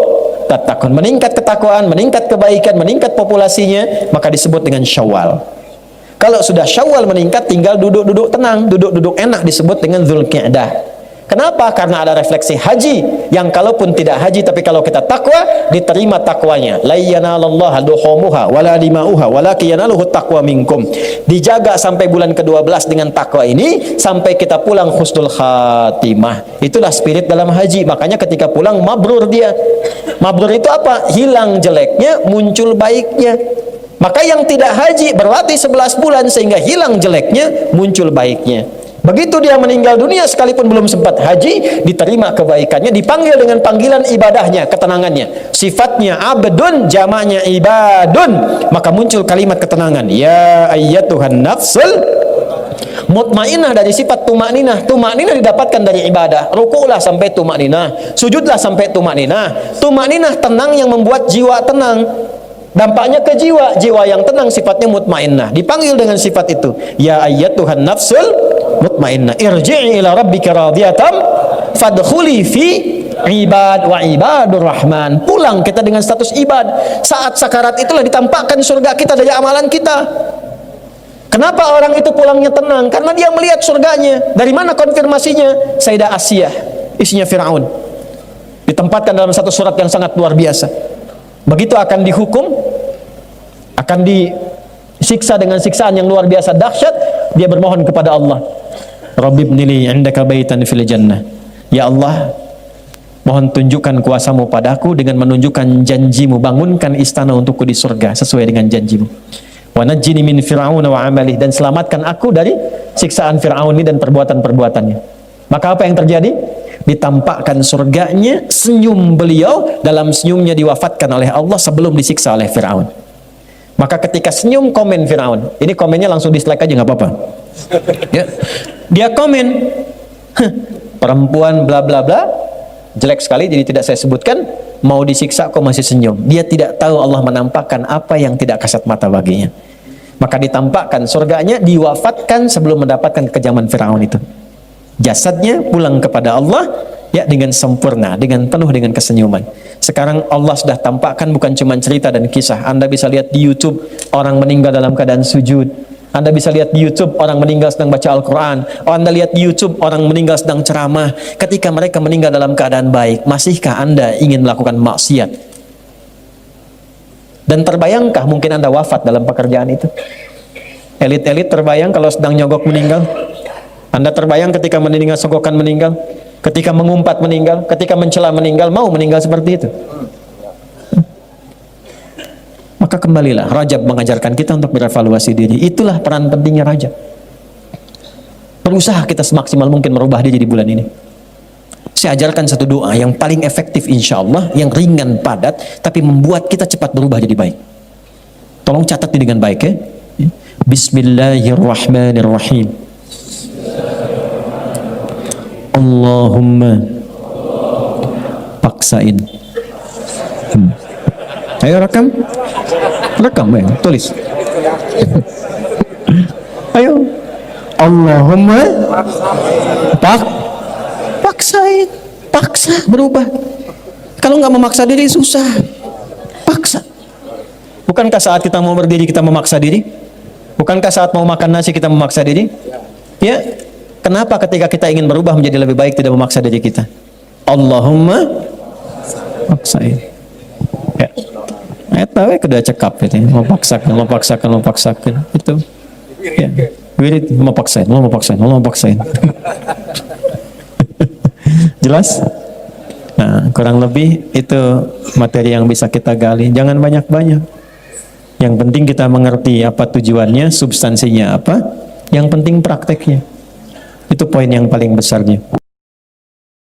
tattaqun. Meningkat ketakwaan, meningkat kebaikan, meningkat populasinya, maka disebut dengan Syawal. Kalau sudah Syawal meningkat, tinggal duduk-duduk tenang, duduk-duduk enak, disebut dengan Dzulqa'dah. Kenapa? Karena ada refleksi haji yang kalaupun tidak haji tapi kalau kita takwa diterima takwanya. La yanalallaha duhumuha wala dimauha walakin yanaluhu taqwa minkum. Dijaga sampai bulan ke-12 dengan takwa ini sampai kita pulang husnul khatimah. Itulah spirit dalam haji. Makanya ketika pulang mabrur dia. Mabrur itu apa? Hilang jeleknya, muncul baiknya. Maka yang tidak haji berlatih 11 bulan sehingga hilang jeleknya, muncul baiknya. Begitu dia meninggal dunia sekalipun belum sempat haji, diterima kebaikannya, dipanggil dengan panggilan ibadahnya, ketenangannya. Sifatnya abdun, jamaknya ibadun, maka muncul kalimat ketenangan. Ya ayyatuhan nafsul Mutmainah dari sifat tumakninah. Tumakninah didapatkan dari ibadah. Ruku'lah sampai tumakninah, sujudlah sampai tumakninah. Tumakninah tenang yang membuat jiwa tenang. Dampaknya ke jiwa. Jiwa yang tenang sifatnya mutmainnah. Dipanggil dengan sifat itu. Ya ayyatuhan nafsul mutmainnah, irji'i ila rabbika radiyatan fadkhuli fi ibad wa ibadur rahman. Pulang kita dengan status ibad. Saat sakarat itulah ditampakkan surga kita dari amalan kita. Kenapa orang itu pulangnya tenang? Karena dia melihat surganya. Dari mana konfirmasinya? Sayyidah Asiyah, istrinya Fir'aun, ditempatkan dalam satu surat yang sangat luar biasa. Begitu akan dihukum, akan disiksa dengan siksaan yang luar biasa dahsyat, dia bermohon kepada Allah, Rabbibnili indaka baitan fil jannah. Ya Allah, mohon tunjukkan kuasamu padaku dengan menunjukkan janjimu, bangunkan istana untukku di surga sesuai dengan janjimu. Wa najjini min fir'auna wa amalih, dan selamatkan aku dari siksaan Fir'aun ini dan perbuatan-perbuatannya. Maka apa yang terjadi? Ditampakkan surganya, senyum beliau, dalam senyumnya diwafatkan oleh Allah sebelum disiksa oleh Fir'aun. Maka ketika senyum, komen Fir'aun. Ini komennya langsung dislike aja, nggak apa-apa. Ya. Dia komen, perempuan bla bla bla, jelek sekali, jadi tidak saya sebutkan. Mau disiksa kok masih senyum. Dia tidak tahu Allah menampakkan apa yang tidak kasat mata baginya. Maka ditampakkan surganya, diwafatkan sebelum mendapatkan kekejaman Fir'aun itu. Jasadnya pulang kepada Allah ya dengan sempurna, dengan penuh dengan kesenyuman. Sekarang Allah sudah tampakkan bukan cuma cerita dan kisah. Anda bisa lihat di YouTube orang meninggal dalam keadaan sujud. Anda bisa lihat di YouTube orang meninggal sedang baca Al-Quran. Anda lihat di YouTube orang meninggal sedang ceramah. Ketika mereka meninggal dalam keadaan baik, masihkah Anda ingin melakukan maksiat? Dan terbayangkah mungkin Anda wafat dalam pekerjaan itu? Elit-elit terbayang kalau sedang nyogok meninggal? Anda terbayang ketika meninggal sogokan meninggal? Ketika mengumpat meninggal? Ketika mencela meninggal? Mau meninggal seperti itu? Maka kembalilah, Rajab mengajarkan kita untuk berevaluasi diri. Itulah peran pentingnya Rajab. Berusaha kita semaksimal mungkin merubah dia jadi bulan ini. Saya ajarkan satu doa yang paling efektif insya Allah, yang ringan, padat, tapi membuat kita cepat berubah jadi baik. Tolong catat ini dengan baik ya. Bismillahirrahmanirrahim. Allahumma paksain. Ayo rekam ya, tulis. Ayo, Allahumma paksain, paksa berubah. Kalau nggak memaksa diri susah, paksa. Bukankah saat kita mau berdiri kita memaksa diri? Bukankah saat mau makan nasi kita memaksa diri? Ya, kenapa ketika kita ingin berubah menjadi lebih baik tidak memaksa diri kita? Allahumma paksain. Ya. Tahu kedua cekap itu, memaksakan itu. Ya, memaksain. Jelas? Nah, kurang lebih itu materi yang bisa kita gali. Jangan banyak-banyak. Yang penting kita mengerti apa tujuannya, substansinya apa. Yang penting prakteknya. Itu poin yang paling besarnya.